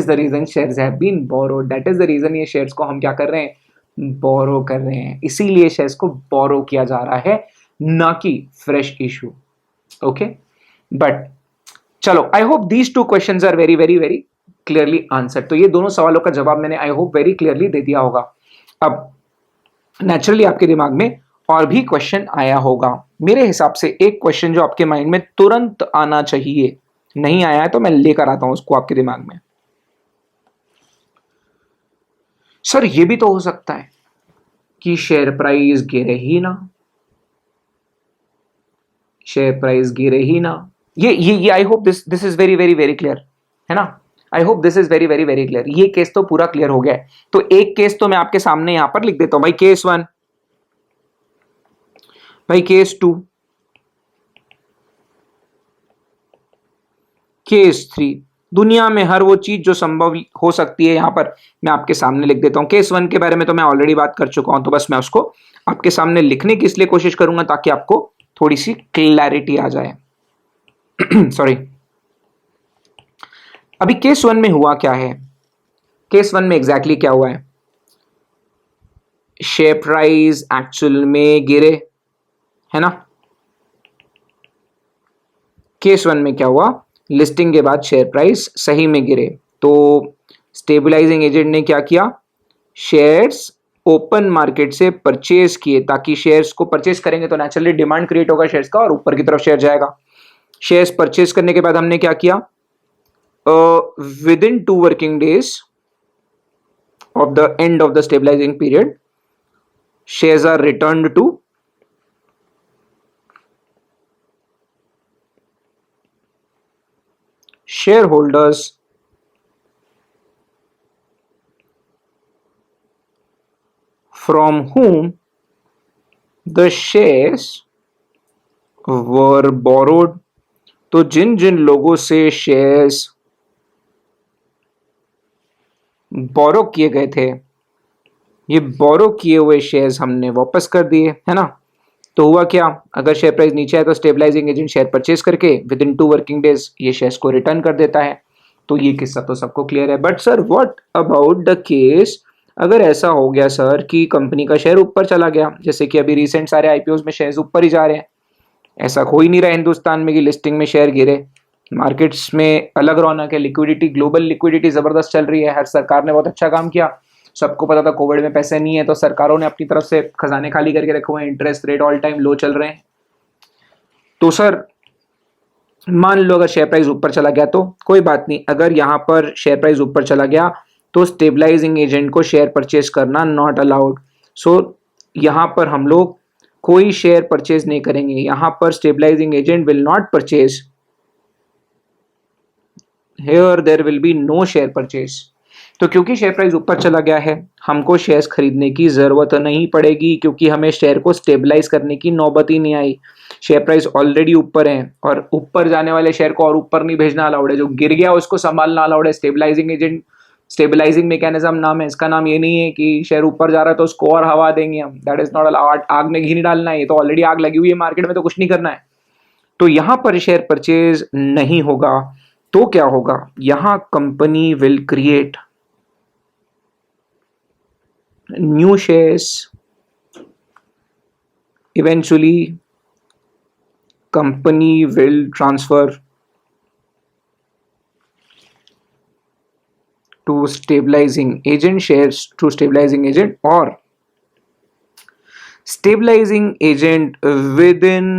the reason shares have been borrowed. That is the reason ये शेयर्स को हम क्या कर रहे हैं? बोरो कर रहे हैं। इसीलिए शेयर्स को बोरो किया जा रहा है, ना कि फ्रेश इशू। ओके, बट चलो, I hope these 2 questions are very very very clearly answered. तो ये दोनों सवालों का जवाब मैंने आई होप वेरी क्लियरली दे दिया होगा। अब नेचुरली आपके दिमाग में और भी क्वेश्चन आया होगा। मेरे हिसाब से एक क्वेश्चन जो आपके माइंड में तुरंत आना चाहिए, नहीं आया है तो मैं लेकर आता हूं उसको आपके दिमाग में। सर ये भी तो हो सकता है कि शेयर प्राइस गिरे ही ना, शेयर प्राइस गिरे ही ना। ये I hope this is very very very clear, है ना। I hope this is very very very clear. ये केस तो पूरा क्लियर हो गया है। तो एक केस तो मैं आपके सामने यहां पर लिख देता हूं भाई, केस 1, भाई केस 2, केस 3। दुनिया में हर वो चीज जो संभव हो सकती है यहां पर मैं आपके सामने लिख देता हूं। केस 1 के बारे में तो मैं ऑलरेडी बात कर चुका हूं, तो बस मैं उसको आपके सामने लिखने की इसलिए कोशिश करूंगा ताकि आपको थोड़ी सी क्लैरिटी आ जाए। सॉरी। अभी केस 1 में हुआ क्या है? केस 1 में एग्जैक्टली क्या हुआ है? शेयर प्राइस एक्चुअल में गिरे, है ना। केस 1 में क्या हुआ? लिस्टिंग के बाद शेयर प्राइस सही में गिरे, तो स्टेबलाइजिंग एजेंट ने क्या किया? शेयर्स ओपन मार्केट से परचेज किए, ताकि शेयर्स को परचेज करेंगे तो नेचुरली डिमांड क्रिएट होगा शेयर्स का और ऊपर की तरफ शेयर जाएगा। शेयर्स परचेज करने के बाद हमने क्या किया? within 2 working days of the end of the stabilizing period, shares are returned to shareholders from whom the shares were borrowed। तो जिन जिन लोगों से शेयर्स बोरो किए गए थे, ये बोरो किए हुए शेयर्स हमने वापस कर दिए, है ना। तो हुआ क्या? अगर शेयर प्राइस नीचे आए तो स्टेबलाइजिंग एजेंट शेयर परचेज करके विद इन 2 वर्किंग डेज ये शेयर्स को रिटर्न कर देता है। तो ये किस्सा तो सबको क्लियर है। But sir what about the case अगर ऐसा हो गया सर कि कंपनी का शेयर ऊपर चला गया, जैसे कि अभी रिसेंट सारे आईपीओ में शेयर्स ऊपर ही जा रहे हैं। ऐसा हो ही नहीं रहा हिंदुस्तान में कि लिस्टिंग में शेयर गिरे। मार्केट्स में अलग रौनक है, लिक्विडिटी, ग्लोबल लिक्विडिटी जबरदस्त चल रही है। हर सरकार ने बहुत अच्छा काम किया। सबको पता था कोविड में पैसे नहीं है, तो सरकारों ने अपनी तरफ से खजाने खाली करके रखे हुए हैं। इंटरेस्ट रेट ऑल टाइम लो चल रहे हैं। तो सर मान लो अगर शेयर प्राइस ऊपर चला गया तो कोई बात नहीं। अगर यहां पर शेयर प्राइस ऊपर चला गया तो स्टेबलाइजिंग एजेंट को शेयर परचेज करना नॉट अलाउड। सो यहां पर हम लोग कोई शेयर परचेज नहीं करेंगे। यहां पर stabilising agent will not purchase, here there will be no share purchase. तो क्योंकि शेयर प्राइस ऊपर चला गया है, हमको शेयर्स खरीदने की जरूरत नहीं पड़ेगी, क्योंकि हमें शेयर को स्टेबलाइज करने की नौबत ही नहीं आई। शेयर प्राइस ऑलरेडी ऊपर है और ऊपर जाने वाले शेयर को और ऊपर नहीं भेजना अलाउड है। जो गिर गया उसको संभालना अलाउड है। स्टेबलाइजिंग एजेंट, स्टेबलाइजिंग मैकेनिज्म नाम है इसका। नाम ये नहीं है कि शेयर ऊपर जा रहा है तो उसको और हवा देंगे हम। That is not allowed. आग में घी नहीं डालना है, ये तो ऑलरेडी आग लगी हुई है मार्केट में, तो कुछ नहीं करना है। तो यहां पर शेयर परचेज नहीं होगा। तो क्या होगा? यहां company will create new shares, eventually company will transfer to stabilizing agent shares to stabilizing agent, or stabilizing agent within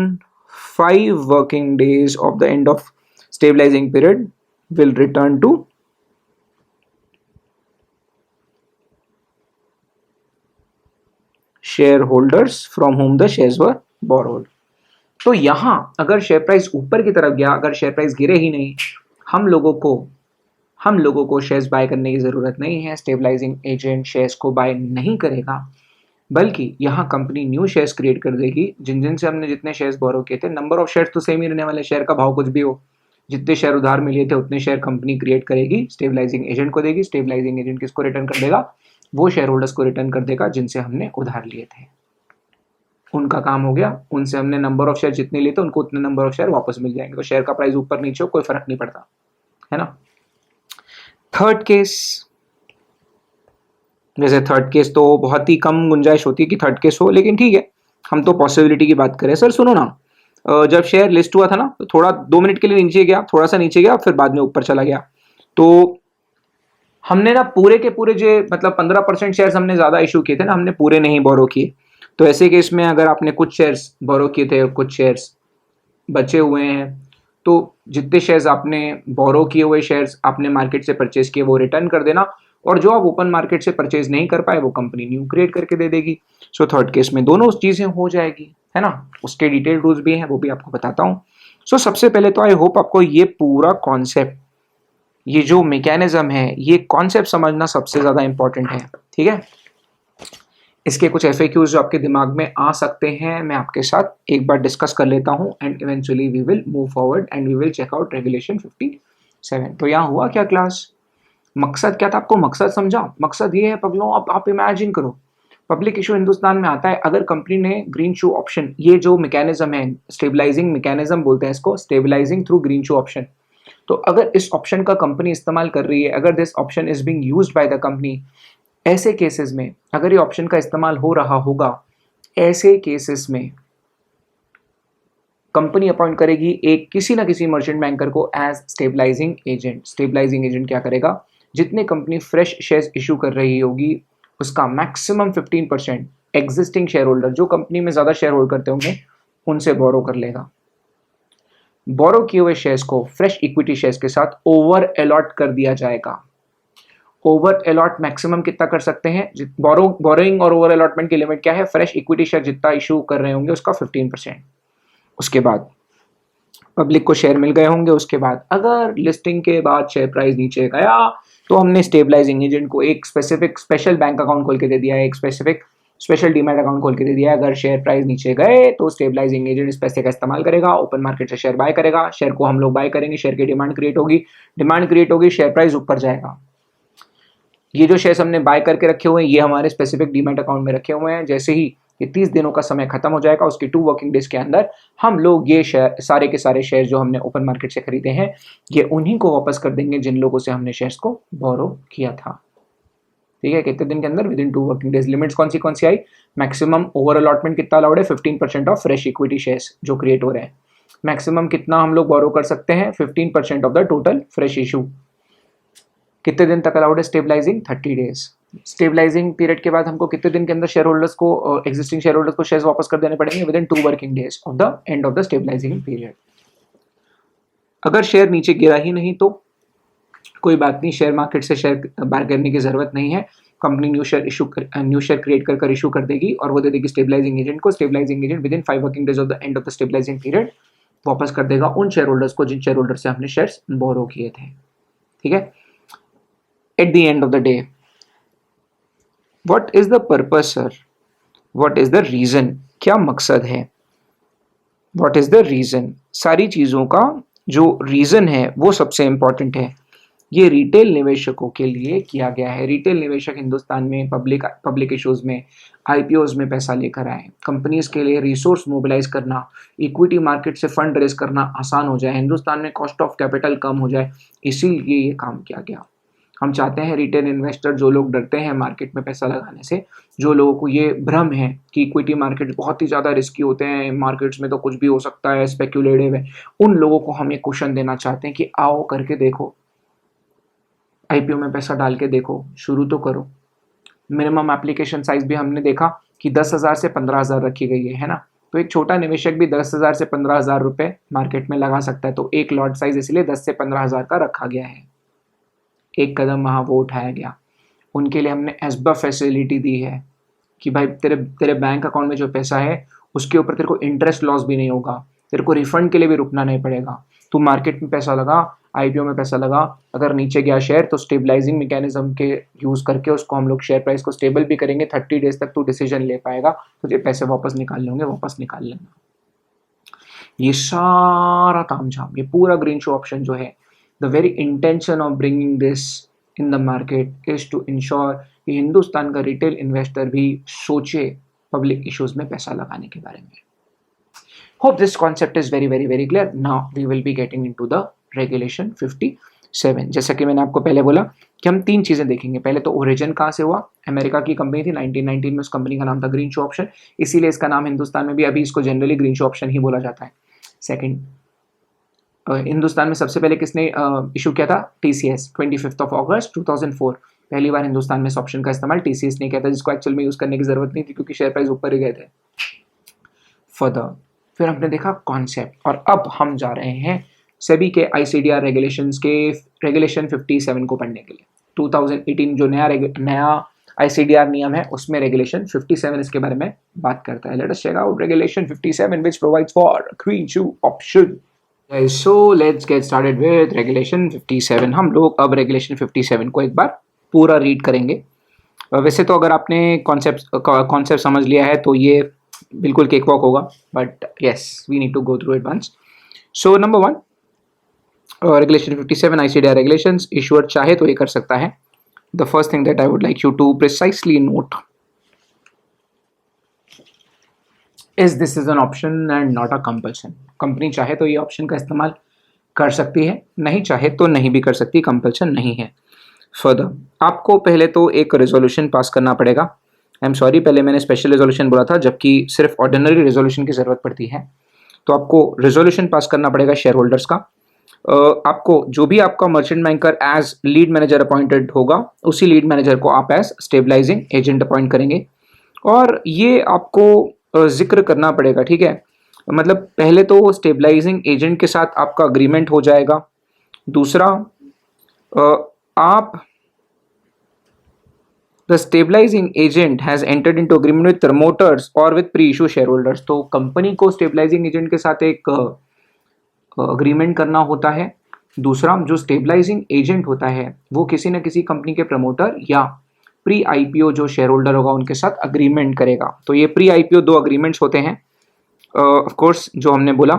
5 working days of the end of stabilizing period will return to share holders from home the shares were borrowed. तो यहां अगर share price ऊपर की तरफ गया, अगर share price गिरे ही नहीं, हम लोगों को शेयर्स बाय करने की जरूरत नहीं है। स्टेबलाइजिंग एजेंट शेयर्स को बाय नहीं करेगा, बल्कि यहां कंपनी न्यू शेयर्स क्रिएट कर देगी। जिन जिन से हमने जितने शेयर्स बोरो किए थे, नंबर ऑफ शेयर्स तो सेम ही रहने वाले, शेयर का भाव कुछ भी हो, जितने शेयर उधार में लिए थे उतने शेयर कंपनी क्रिएट करेगी, स्टेबलाइजिंग एजेंट को देगी। स्टेबलाइजिंग एजेंट किसको रिटर्न कर देगा? वो शेयर होल्डर्स को रिटर्न कर देगा जिनसे हमने उधार लिए थे। उनका काम हो गया। उनसे हमने नंबर ऑफ शेयर जितने लिए थे उनको उतने नंबर ऑफ शेयर वापस मिल जाएंगे। तो शेयर का प्राइस ऊपर नीचे हो कोई फर्क नहीं पड़ता, है ना। थर्ड केस, जैसे थर्ड केस तो बहुत ही कम गुंजाइश होती है कि थर्ड केस हो, लेकिन ठीक है, हम तो पॉसिबिलिटी की बात करें। सर सुनो ना, जब शेयर लिस्ट हुआ था ना, तो थोड़ा 2 मिनट के लिए नीचे गया, थोड़ा सा नीचे गया, फिर बाद में ऊपर चला गया। तो हमने ना पूरे के पूरे जो मतलब 15% शेयर्स हमने ज्यादा इशू किए थे ना, हमने पूरे नहीं बोरो किए। तो ऐसे केस में अगर आपने कुछ शेयर्स बोरो किए थे और कुछ शेयर्स बचे हुए हैं, तो जितने शेयर्स आपने बोरो किए हुए शेयर्स आपने मार्केट से परचेज किए वो रिटर्न कर देना, और जो आप ओपन मार्केट से परचेज नहीं कर पाए वो कंपनी न्यू क्रिएट करके दे देगी। सो थर्ड केस में दोनों चीजें हो जाएगी। है ना, उसके डिटेल रूल्स भी हैं, वो भी आपको बताता हूँ। सो सबसे पहले तो आई होप आपको ये पूरा कॉन्सेप्ट, ये जो मैकेनिज्म है, ये कॉन्सेप्ट समझना सबसे ज़्यादा इंपॉर्टेंट है, ठीक है। इसके कुछ एफएक्यूज जो आपके दिमाग में आ सकते हैं, मैं आपके साथ एक बार डिस्कस कर लेता हूं and eventually we will move forward and we will check out regulation 57। तो यहाँ हुआ क्या क्लास, मकसद क्या था, आपको मकसद समझा। मकसद ये है पगलों, अब आप इमेजिन करो पब्लिक इशू हिंदुस्तान में आता है, अगर कंपनी ने ग्रीन शू ऑप्शन, ये जो मैकेनिज्म है, स्टेबलाइजिंग मैकेनिज्म बोलते हैं इसको, stabilising through green shoe option, तो अगर इस ऑप्शन का कंपनी इस्तेमाल कर रही है, अगर this option is being used by the company, ऐसे केसेस में अगर ये ऑप्शन का इस्तेमाल हो रहा होगा, ऐसे केसेस में कंपनी अपॉइंट करेगी एक किसी ना किसी मर्चेंट बैंकर को as stabilising agent. Stabilising agent क्या करेगा, जितने कंपनी फ्रेश शेयर्स इशू कर रही होगी उसका मैक्सिमम 15% एग्जिस्टिंग शेयर होल्डर, जो कंपनी में ज्यादा शेयर होल्ड करते होंगे, उनसे बोरो कर लेगा। बोरो किए हुए शेयर्स को फ्रेश इक्विटी शेयर्स के साथ ओवर अलॉट कर दिया जाएगा। ओवर अलॉट मैक्सिमम कितना कर सकते हैं, बोरोइंग और ओवर अलॉटमेंट की लिमिट क्या है, फ्रेश इक्विटी शेयर जितना इशू कर रहे होंगे उसका 15%। उसके बाद पब्लिक को शेयर मिल गए होंगे, उसके बाद अगर लिस्टिंग के बाद शेयर प्राइस नीचे गया तो हमने स्टेबलाइजिंग एजेंट को एक स्पेसिफिक स्पेशल बैंक अकाउंट खोल के दे दिया है, एक स्पेशल डीमैट अकाउंट खोल के दे दिया है। अगर शेयर प्राइस नीचे गए तो स्टेबलाइजिंग एजेंट इस पैसे का इस्तेमाल करेगा, ओपन मार्केट से शेयर बाय करेगा, शेयर को हम लोग बाय करेंगे, शेयर की डिमांड क्रिएट होगी, शेयर प्राइस ऊपर जाएगा। ये जो शेयर्स हमने बाय करके रखे हुए हैं, ये हमारे स्पेसिफिक डीमैट अकाउंट में रखे हुए हैं। जैसे ही ये 30 दिनों का समय खत्म हो जाएगा, उसके 2 वर्किंग डेज के अंदर हम लोग ये शेयर, सारे के सारे शेयर जो हमने ओपन मार्केट से खरीदे हैं, ये उन्हीं को वापस कर देंगे जिन लोगों से हमने शेयर्स को बोरो किया था। ठीक है, कितने दिन के अंदर, with in 2 working days. Limits कौन सी आई, मैक्सिमम ओवर अलॉटमेंट कितना अलाउड है, 15% ऑफ फ्रेश इक्विटी शेयर्स जो क्रिएट हो रहे हैं। मैक्सिमम कितना हम लोग बोरो कर सकते हैं, 15% of the total fresh issue. कितने दिन तक अलाउड है स्टेबलाइजिंग, 30 डेज। स्टेबलाइजिंग पीरियड के बाद हमको कितने दिन के अंदर शेयर होल्डर्स को, एग्जिस्टिंग शेयर होल्डर्स को शेयर्स वापस कर देने पड़ेंगे, within 2 working days of the end of the stabilising period. अगर शेयर नीचे गिरा ही नहीं तो कोई बात नहीं, शेयर मार्केट से शेयर बाय करने की जरूरत नहीं है। कंपनी न्यू शेयर क्रिएट कर इशू कर देगी और वो दे देगी स्टेबलाइजिंग एजेंट को। Stabilising agent within 5 working days of the end of the stabilising period वापस कर देगा उन शेयर होल्डर्स को जिन शेयर होल्डर से हमने शेयर्स बोरो किए थे। ठीक है, at the end of the day, what is the purpose sir, what is the reason, क्या मकसद है, what is the reason, सारी चीज़ों का जो रीज़न है वो सबसे इंपॉर्टेंट है। ये रिटेल निवेशकों के लिए किया गया है। रिटेल निवेशक हिंदुस्तान में पब्लिक इश्यूज में, आईपीओज में पैसा लेकर आए। कंपनीज के लिए रिसोर्स मोबिलाइज करना, इक्विटी मार्केट से फंड रेज करना आसान हो जाए, हिंदुस्तान में कॉस्ट ऑफ कैपिटल कम हो जाए, इसीलिए ये काम किया गया। हम चाहते हैं रिटेल इन्वेस्टर, जो लोग डरते हैं मार्केट में पैसा लगाने से, जो लोगों को ये भ्रम है कि इक्विटी मार्केट बहुत ही ज़्यादा रिस्की होते हैं, मार्केट्स में तो कुछ भी हो सकता है, स्पेक्यूलेटिव है, उन लोगों को हम एक क्वेश्चन देना चाहते हैं कि आओ करके देखो, आईपीओ में पैसा डाल के देखो, शुरू तो करो। मिनिमम एप्लीकेशन साइज भी हमने देखा कि 10,000 से 15,000 रखी गई है ना, तो एक छोटा निवेशक भी 10,000 से 15,000 रुपए मार्केट में लगा सकता है। तो एक लॉट साइज इसलिए 10 से 15,000 का रखा गया है। एक कदम वहाँ वो उठाया गया। उनके लिए हमने एसबा फैसिलिटी दी है कि भाई तेरे बैंक अकाउंट में जो पैसा है उसके ऊपर तेरे को इंटरेस्ट लॉस भी नहीं होगा, तेरे को रिफंड के लिए भी रुकना नहीं पड़ेगा। तू मार्केट में पैसा लगा, आईपीओ में पैसा लगा, अगर नीचे गया शेयर तो स्टेबलाइजिंग मैकेनिज्म के यूज़ करके उसको हम लोग शेयर प्राइस को स्टेबल भी करेंगे। 30 डेज तक तू डिसीजन ले पाएगा, तुझे पैसे वापस निकालने होंगे, वापस निकाल लेना। ये सारा तामझाम, ये पूरा ग्रीन शो ऑप्शन जो है, the very intention of bringing this in the market is to ensure कि हिंदुस्तान का रिटेल इन्वेस्टर भी सोचे पब्लिक इश्यूज में पैसा लगाने के बारे में। Hope this concept is very very very clear. Now we will be getting into the regulation 57। जैसा कि मैंने आपको पहले बोला कि हम 3 चीज़ें देखेंगे। पहले तो ओरिजिन कहाँ से हुआ, अमेरिका की कंपनी थी, 1919 में उस कंपनी का नाम था ग्रीन शो ऑप्शन, इसीलिए इसका नाम हिंदुस्तान में भी अभी इसको जनरली ग्रीन शो ऑप्शन ही बोला जाता है। सेकेंड, हिंदुस्तान में सबसे पहले किसने इशू किया था, टीसीएस, 25 अगस्त 2004। पहली बार हिंदुस्तान में इस ऑप्शन का इस्तेमाल टीसीएस ने किया था, जिसको एक्चुअल में यूज करने की जरूरत नहीं थी क्योंकि शेयर प्राइस ऊपर ही गए थे। फर्दर फिर हमने देखा कॉन्सेप्ट, और अब हम जा रहे हैं सेबी के आईसीडीआर रेगुलेशंस के रेगुलेशन 57 को पढ़ने के लिए। 2018 जो नया ICDR नियम है उसमें रेगुलेशन 57 इसके बारे में बात करता है. Let us check out regulation 57 which provides for green shoe option. So let's get started with regulation 57. हम लोग अब रेगुलेशन 57 को एक बार पूरा रीड करेंगे. वैसे तो अगर आपने कॉन्सेप्ट समझ लिया है तो ये बिल्कुल केक वॉक होगा, but yes we need to go through it once. So number 1, regulation 57 ICDR regulations. Issuer चाहे तो ये कर सकता है. The first thing that I would like you to precisely note is this is an option and not a compulsion. Company चाहे तो ये option का इस्तेमाल कर सकती है, नहीं चाहे तो नहीं भी कर सकती, कंपल्सन नहीं है. फर्दर आपको पहले तो एक रेजोल्यूशन पास करना पड़ेगा. आई एम सॉरी, पहले मैंने स्पेशल रेजोल्यूशन बोला था जबकि सिर्फ ऑर्डिनरी रेजोल्यूशन की ज़रूरत पड़ती है. तो आपको रेजोल्यूशन पास करना पड़ेगा शेयर होल्डर्स का. आपको जो भी आपका merchant banker as lead manager appointed होगा उसी लीड मैनेजर को आप एज स्टेबलाइजिंग एजेंट अपॉइंट करेंगे. और ये आपको जिक्र करना पड़ेगा, ठीक है. मतलब पहले तो स्टेबलाइजिंग एजेंट के साथ आपका अग्रीमेंट हो जाएगा. दूसरा, आप the stabilising agent has entered into agreement with promoters और with pre issue shareholders. तो कंपनी को स्टेबलाइजिंग एजेंट के साथ एक अग्रीमेंट करना होता है. दूसरा, जो स्टेबलाइजिंग एजेंट होता है वो किसी न किसी कंपनी के प्रमोटर या प्री IPO जो शेयर होल्डर होगा उनके साथ अग्रीमेंट करेगा. तो ये प्री IPO 2 अग्रीमेंट्स होते हैं. ऑफ कोर्स जो हमने बोला,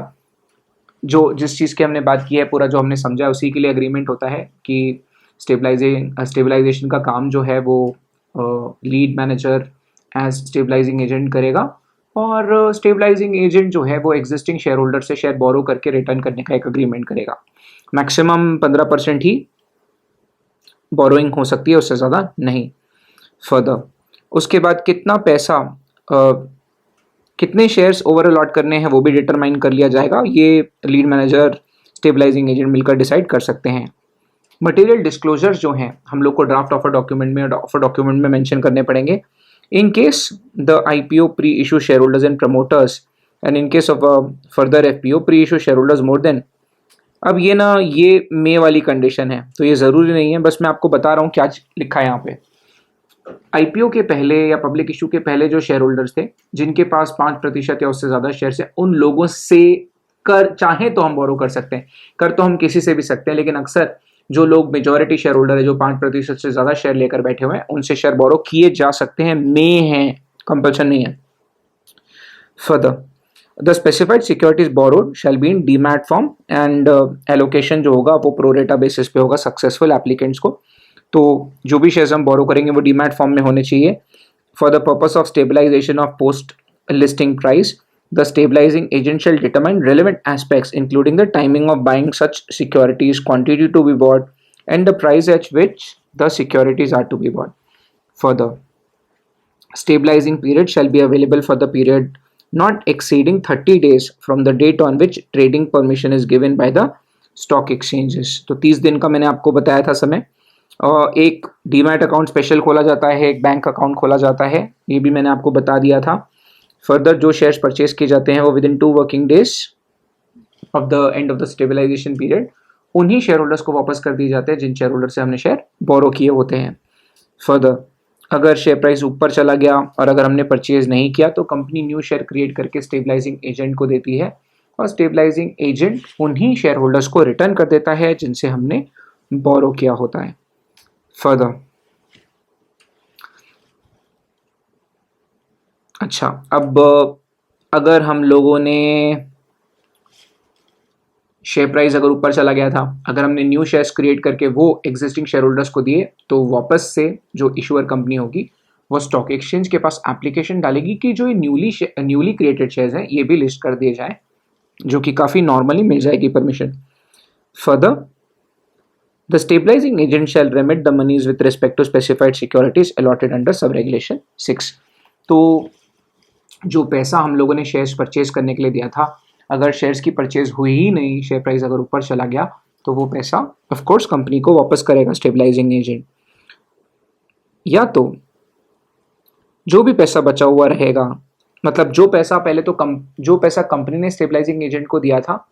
जो जिस चीज़ की हमने बात की है, पूरा जो हमने समझा उसी के लिए अग्रीमेंट होता है कि स्टेबलाइजेशन का काम जो है वो lead manager as stabilising agent करेगा. और स्टेबलाइजिंग एजेंट जो है वो एग्जिस्टिंग शेयर होल्डर से शेयर बोरो करके रिटर्न करने का एक अग्रीमेंट करेगा. मैक्सिमम 15% ही बोरोइंग हो सकती है, उससे ज़्यादा नहीं. फर्दर उसके बाद कितना पैसा कितने शेयर्स ओवर अलॉट करने हैं वो भी डिटरमाइन कर लिया जाएगा. ये लीड मैनेजर स्टेबलाइजिंग एजेंट मिलकर डिसाइड कर सकते हैं. मटेरियल डिस्क्लोजर्स जो हैं हम लोग को ड्राफ्ट ऑफर डॉक्यूमेंट में ऑफर डॉक्यूमेंट में मेंशन करने पड़ेंगे. In case the IPO pre issue share holders and promoters and in case of further FPO pre issue share holders more than. अब ये मे वाली कंडीशन है तो ये ज़रूरी नहीं है, बस मैं आपको बता रहा हूँ क्या लिखा है यहाँ पे. IPO के पहले या पब्लिक इशू के पहले जो शेयर होल्डर्स थे जिनके पास 5% या उससे ज़्यादा शेयर है, उन लोगों से कर चाहे तो हम बोरो कर सकते हैं. कर तो हम किसी से भी सकते हैं, लेकिन अक्सर जो लोग मेजॉरिटी शेयर होल्डर है जो 5% से ज़्यादा शेयर लेकर बैठे हुए हैं उनसे शेयर बोरो किए जा सकते हैं. है, कंपल्सन नहीं है. Further the specified securities borrowed shall be in demat form and allocation जो होगा वो प्रोरेटा बेसिस पे होगा सक्सेसफुल एप्लीकेंट्स को. तो जो भी शेयर्स हम बोरो करेंगे वो डीमैट फॉर्म में होने चाहिए. For the purpose of stabilisation of post listing price, the stabilizing agent shall determine relevant aspects including the timing of buying such securities, quantity to be bought, and the price at which the securities are to be bought. Further, stabilizing period shall be available for the period not exceeding 30 days from the date on which trading permission is given by the stock exchanges. तो 30 दिन का मैंने आपको बताया था समय. एक demat account special खोला जाता है, एक बैंक अकाउंट खोला जाता है, ये भी मैंने आपको बता दिया था. फर्दर जो शेयर्स परचेज किए जाते हैं वो within 2 working days of the end of the stabilisation period उन्हीं शेयर होल्डर्स को वापस कर दिए जाते हैं जिन शेयर होल्डर से हमने शेयर बोरो किए होते हैं. फर्दर अगर शेयर प्राइस ऊपर चला गया और अगर हमने परचेज नहीं किया तो कंपनी न्यू शेयर क्रिएट करके स्टेबलाइजिंग एजेंट को देती है और स्टेबलाइजिंग एजेंट उन्हीं शेयर होल्डर्स को रिटर्न कर देता है जिनसे हमने बोरो किया होता है. फर्दर अच्छा, अब अगर हम लोगों ने शेयर प्राइस अगर ऊपर चला गया था, अगर हमने न्यू शेयर्स क्रिएट करके वो एग्जिस्टिंग शेयर होल्डर्स को दिए तो वापस से जो इशूअर कंपनी होगी वो स्टॉक एक्सचेंज के पास एप्लीकेशन डालेगी कि जो ये न्यूली क्रिएटेड शेयर्स हैं ये भी लिस्ट कर दिए जाए, जो कि काफ़ी नॉर्मली मिल जाएगी permission. Further the stabilising agent shall remit the monies with respect to specified securities allotted under sub regulation 6. तो जो पैसा हम लोगों ने शेयर्स परचेज करने के लिए दिया था, अगर शेयर्स की परचेज हुई ही नहीं, शेयर प्राइस अगर ऊपर चला गया तो वो पैसा ऑफ कोर्स कंपनी को वापस करेगा स्टेबलाइजिंग एजेंट. या तो जो भी पैसा बचा हुआ रहेगा, मतलब जो पैसा पहले तो जो पैसा कंपनी ने स्टेबलाइजिंग एजेंट को दिया था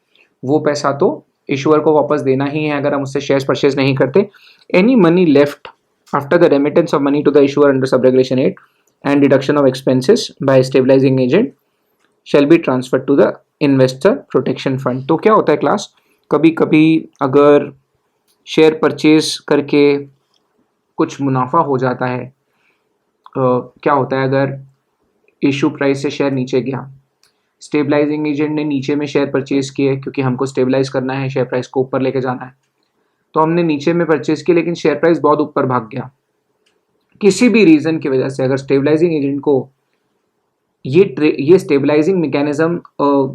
वो पैसा तो इशूअर को वापस देना ही है अगर हम उससे शेयर्स परचेज नहीं करते. Any money left After the remittance of money to the issuer under sub-regulation 8 and deduction of expenses by stabilizing agent shall be transferred to the investor protection fund. तो क्या होता है क्लास, कभी कभी अगर share purchase करके कुछ मुनाफा हो जाता है, क्या होता है अगर इशू प्राइस से शेयर नीचे गया, स्टेबलाइजिंग एजेंट ने नीचे में शेयर परचेज किए क्योंकि हमको स्टेबलाइज करना है, शेयर प्राइस को ऊपर लेके जाना है, तो हमने नीचे में परचेज किया लेकिन शेयर प्राइस बहुत ऊपर भाग गया किसी भी रीजन की वजह से। अगर स्टेबलाइजिंग एजेंट को ये स्टेबलाइजिंग मैकेनिज्म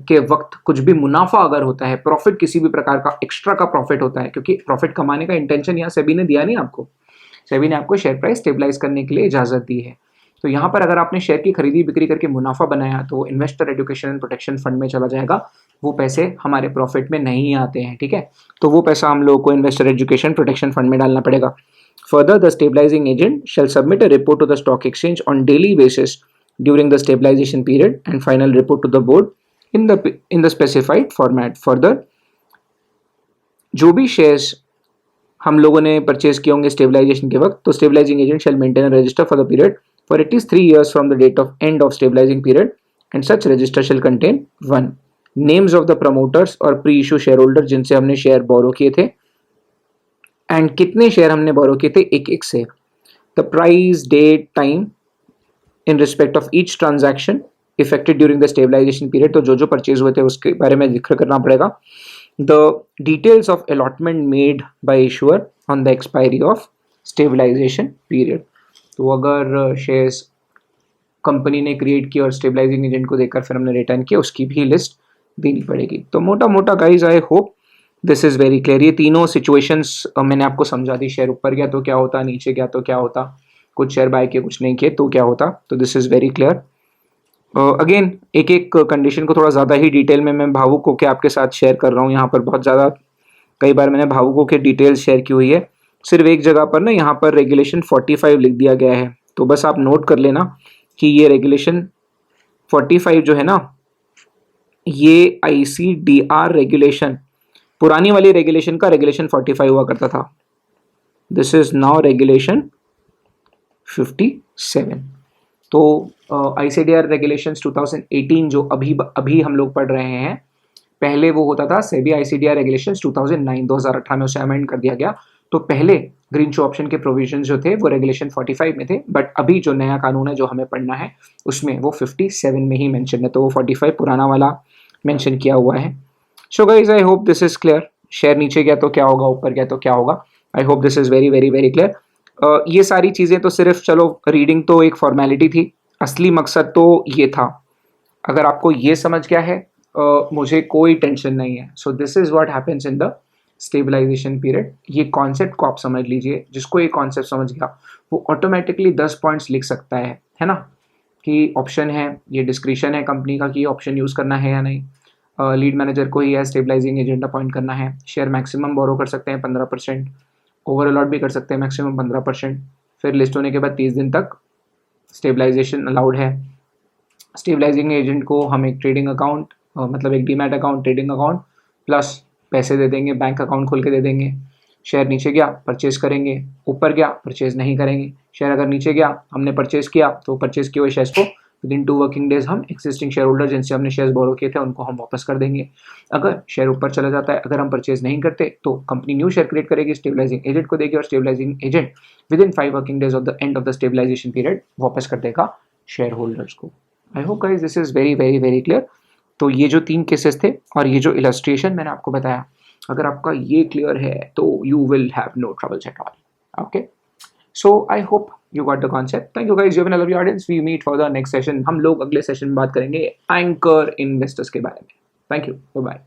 के वक्त कुछ भी मुनाफा अगर होता है, प्रॉफिट किसी भी प्रकार का एक्स्ट्रा का प्रॉफिट होता है, क्योंकि प्रॉफिट कमाने का इंटेंशन यहाँ सेबी ने दिया नहीं आपको, सेबी ने आपको शेयर प्राइस स्टेबलाइज करने के लिए इजाजत दी है। तो यहाँ पर अगर आपने शेयर की खरीदी बिक्री करके मुनाफा बनाया तो investor education and protection fund में चला जाएगा, वो पैसे हमारे प्रॉफिट में नहीं आते हैं, ठीक है। तो वो पैसा हम लोगों को इन्वेस्टर एजुकेशन प्रोटेक्शन फंड में डालना पड़ेगा। Further the stabilising agent shall submit a report to the stock exchange on daily basis during the stabilization period and final report to the board in the specified format. Further, जो भी shares हम लोगों ने purchase किए होंगे stabilization के वक्त, तो stabilising agent shall maintain a register for the period for at least 3 years from the date of end of stabilising period and such register shall contain 1 names of the promoters और pre issue share holder जिनसे हमने share बोरो किए थे, and कितने share हमने बोरो किए थे एक एक से, the price, date, time in respect of each transaction effected during the stabilization period। तो जो जो परचेज हुए थे उसके बारे में जिक्र करना पड़ेगा। The details of allotment made by issuer on the expiry of stabilization period। तो अगर शेयर्स कंपनी ने क्रिएट किया और स्टेबलाइजिंग एजेंट को देकर फिर हमने रिटर्न किया, उसकी भी लिस्ट देनी पड़ेगी। तो मोटा मोटा guys I hope this is very clear. ये तीनों सिचुएशंस मैंने आपको समझा दी, शेयर ऊपर गया तो क्या होता, नीचे गया तो क्या होता, कुछ शेयर बाय किए कुछ नहीं किए तो क्या होता। तो this is very clear. Again एक एक कंडीशन को थोड़ा ज़्यादा ही डिटेल में मैं भावुक होकर आपके साथ शेयर कर रहा हूँ। यहाँ पर बहुत ज़्यादा कई बार मैंने भावुक होकर डिटेल्स शेयर की हुई है, सिर्फ एक जगह पर ना यहाँ पर रेगुलेशन 45 लिख दिया गया है, तो बस आप नोट कर लेना कि ये रेगुलेशन 45 जो है ना, ये ICDR रेगुलेशन, पुरानी वाली रेगुलेशन का रेगुलेशन 45 हुआ करता था। This is now regulation 57। तो ICDR रेगुलेशंस 2018 जो अभी हम लोग पढ़ रहे हैं, पहले वो होता था सेबी ICDR रेगुलेशंस 2018 में उसे अमेंड कर दिया गया। तो पहले ग्रीन शू ऑप्शन के प्रोविजंस जो थे वो रेगुलेशन 45 में थे, बट अभी जो नया कानून है जो हमें पढ़ना है उसमें वो 57 में ही मेंशन है, तो वो 45 पुराना वाला मेंशन किया हुआ है। So guys I hope this is clear. Share नीचे गया तो क्या होगा, ऊपर गया तो क्या होगा, I hope this is very very very clear. ये सारी चीज़ें तो सिर्फ चलो रीडिंग तो एक फॉर्मेलिटी थी, असली मकसद तो ये था। अगर आपको ये समझ गया है मुझे कोई टेंशन नहीं है। So this is what happens in the stabilisation period. ये कॉन्सेप्ट को आप समझ लीजिए, जिसको ये कॉन्सेप्ट समझ गया वो ऑटोमेटिकली 10 पॉइंट्स लिख सकता है ना, कि ऑप्शन है, ये डिस्क्रिशन है कंपनी का कि ऑप्शन यूज़ करना है या नहीं, लीड मैनेजर को ही है स्टेबलाइजिंग एजेंट अपॉइंट करना है, शेयर मैक्सिमम बोरो कर सकते हैं 15%, ओवर अलॉट भी कर सकते हैं मैक्सिमम 15%, फिर लिस्ट होने के बाद 30 दिन तक स्टेबलाइजेशन अलाउड है। स्टेबलाइजिंग एजेंट को हम एक ट्रेडिंग अकाउंट मतलब एक demat account, trading account plus पैसे दे देंगे, बैंक अकाउंट खोल के दे देंगे। शेयर नीचे गया परचेज करेंगे, ऊपर गया परचेज नहीं करेंगे। शेयर अगर नीचे गया हमने परचेज किया तो परचेज किए हुए शेयर्स को विदिन 2 वर्किंग डेज हम एक्सिस्टिंग शेयर होल्डर जिनसे हमने शेयर्स बोरो किए थे उनको हम वापस कर देंगे। अगर शेयर ऊपर चला जाता है, अगर हम परचेज नहीं करते तो कंपनी न्यू शेयर क्रिएट करेगी, स्टेबलाइजिंग एजेंट को देगी और stabilising agent within 5 working days of the end of the stabilisation period वापस कर देगा शेयर होल्डर्स को। I hope guys this is very very very clear. तो ये जो 3 केसेस थे और ये जो इलस्ट्रेशन मैंने आपको बताया, अगर आपका ये क्लियर है तो you will have no troubles at all. Okay, so I hope you got the concept. Thank you guys, you have a lovely audience. We meet for the next session. हम लोग अगले सेशन में बात करेंगे anchor investors के बारे में। Thank you, bye bye.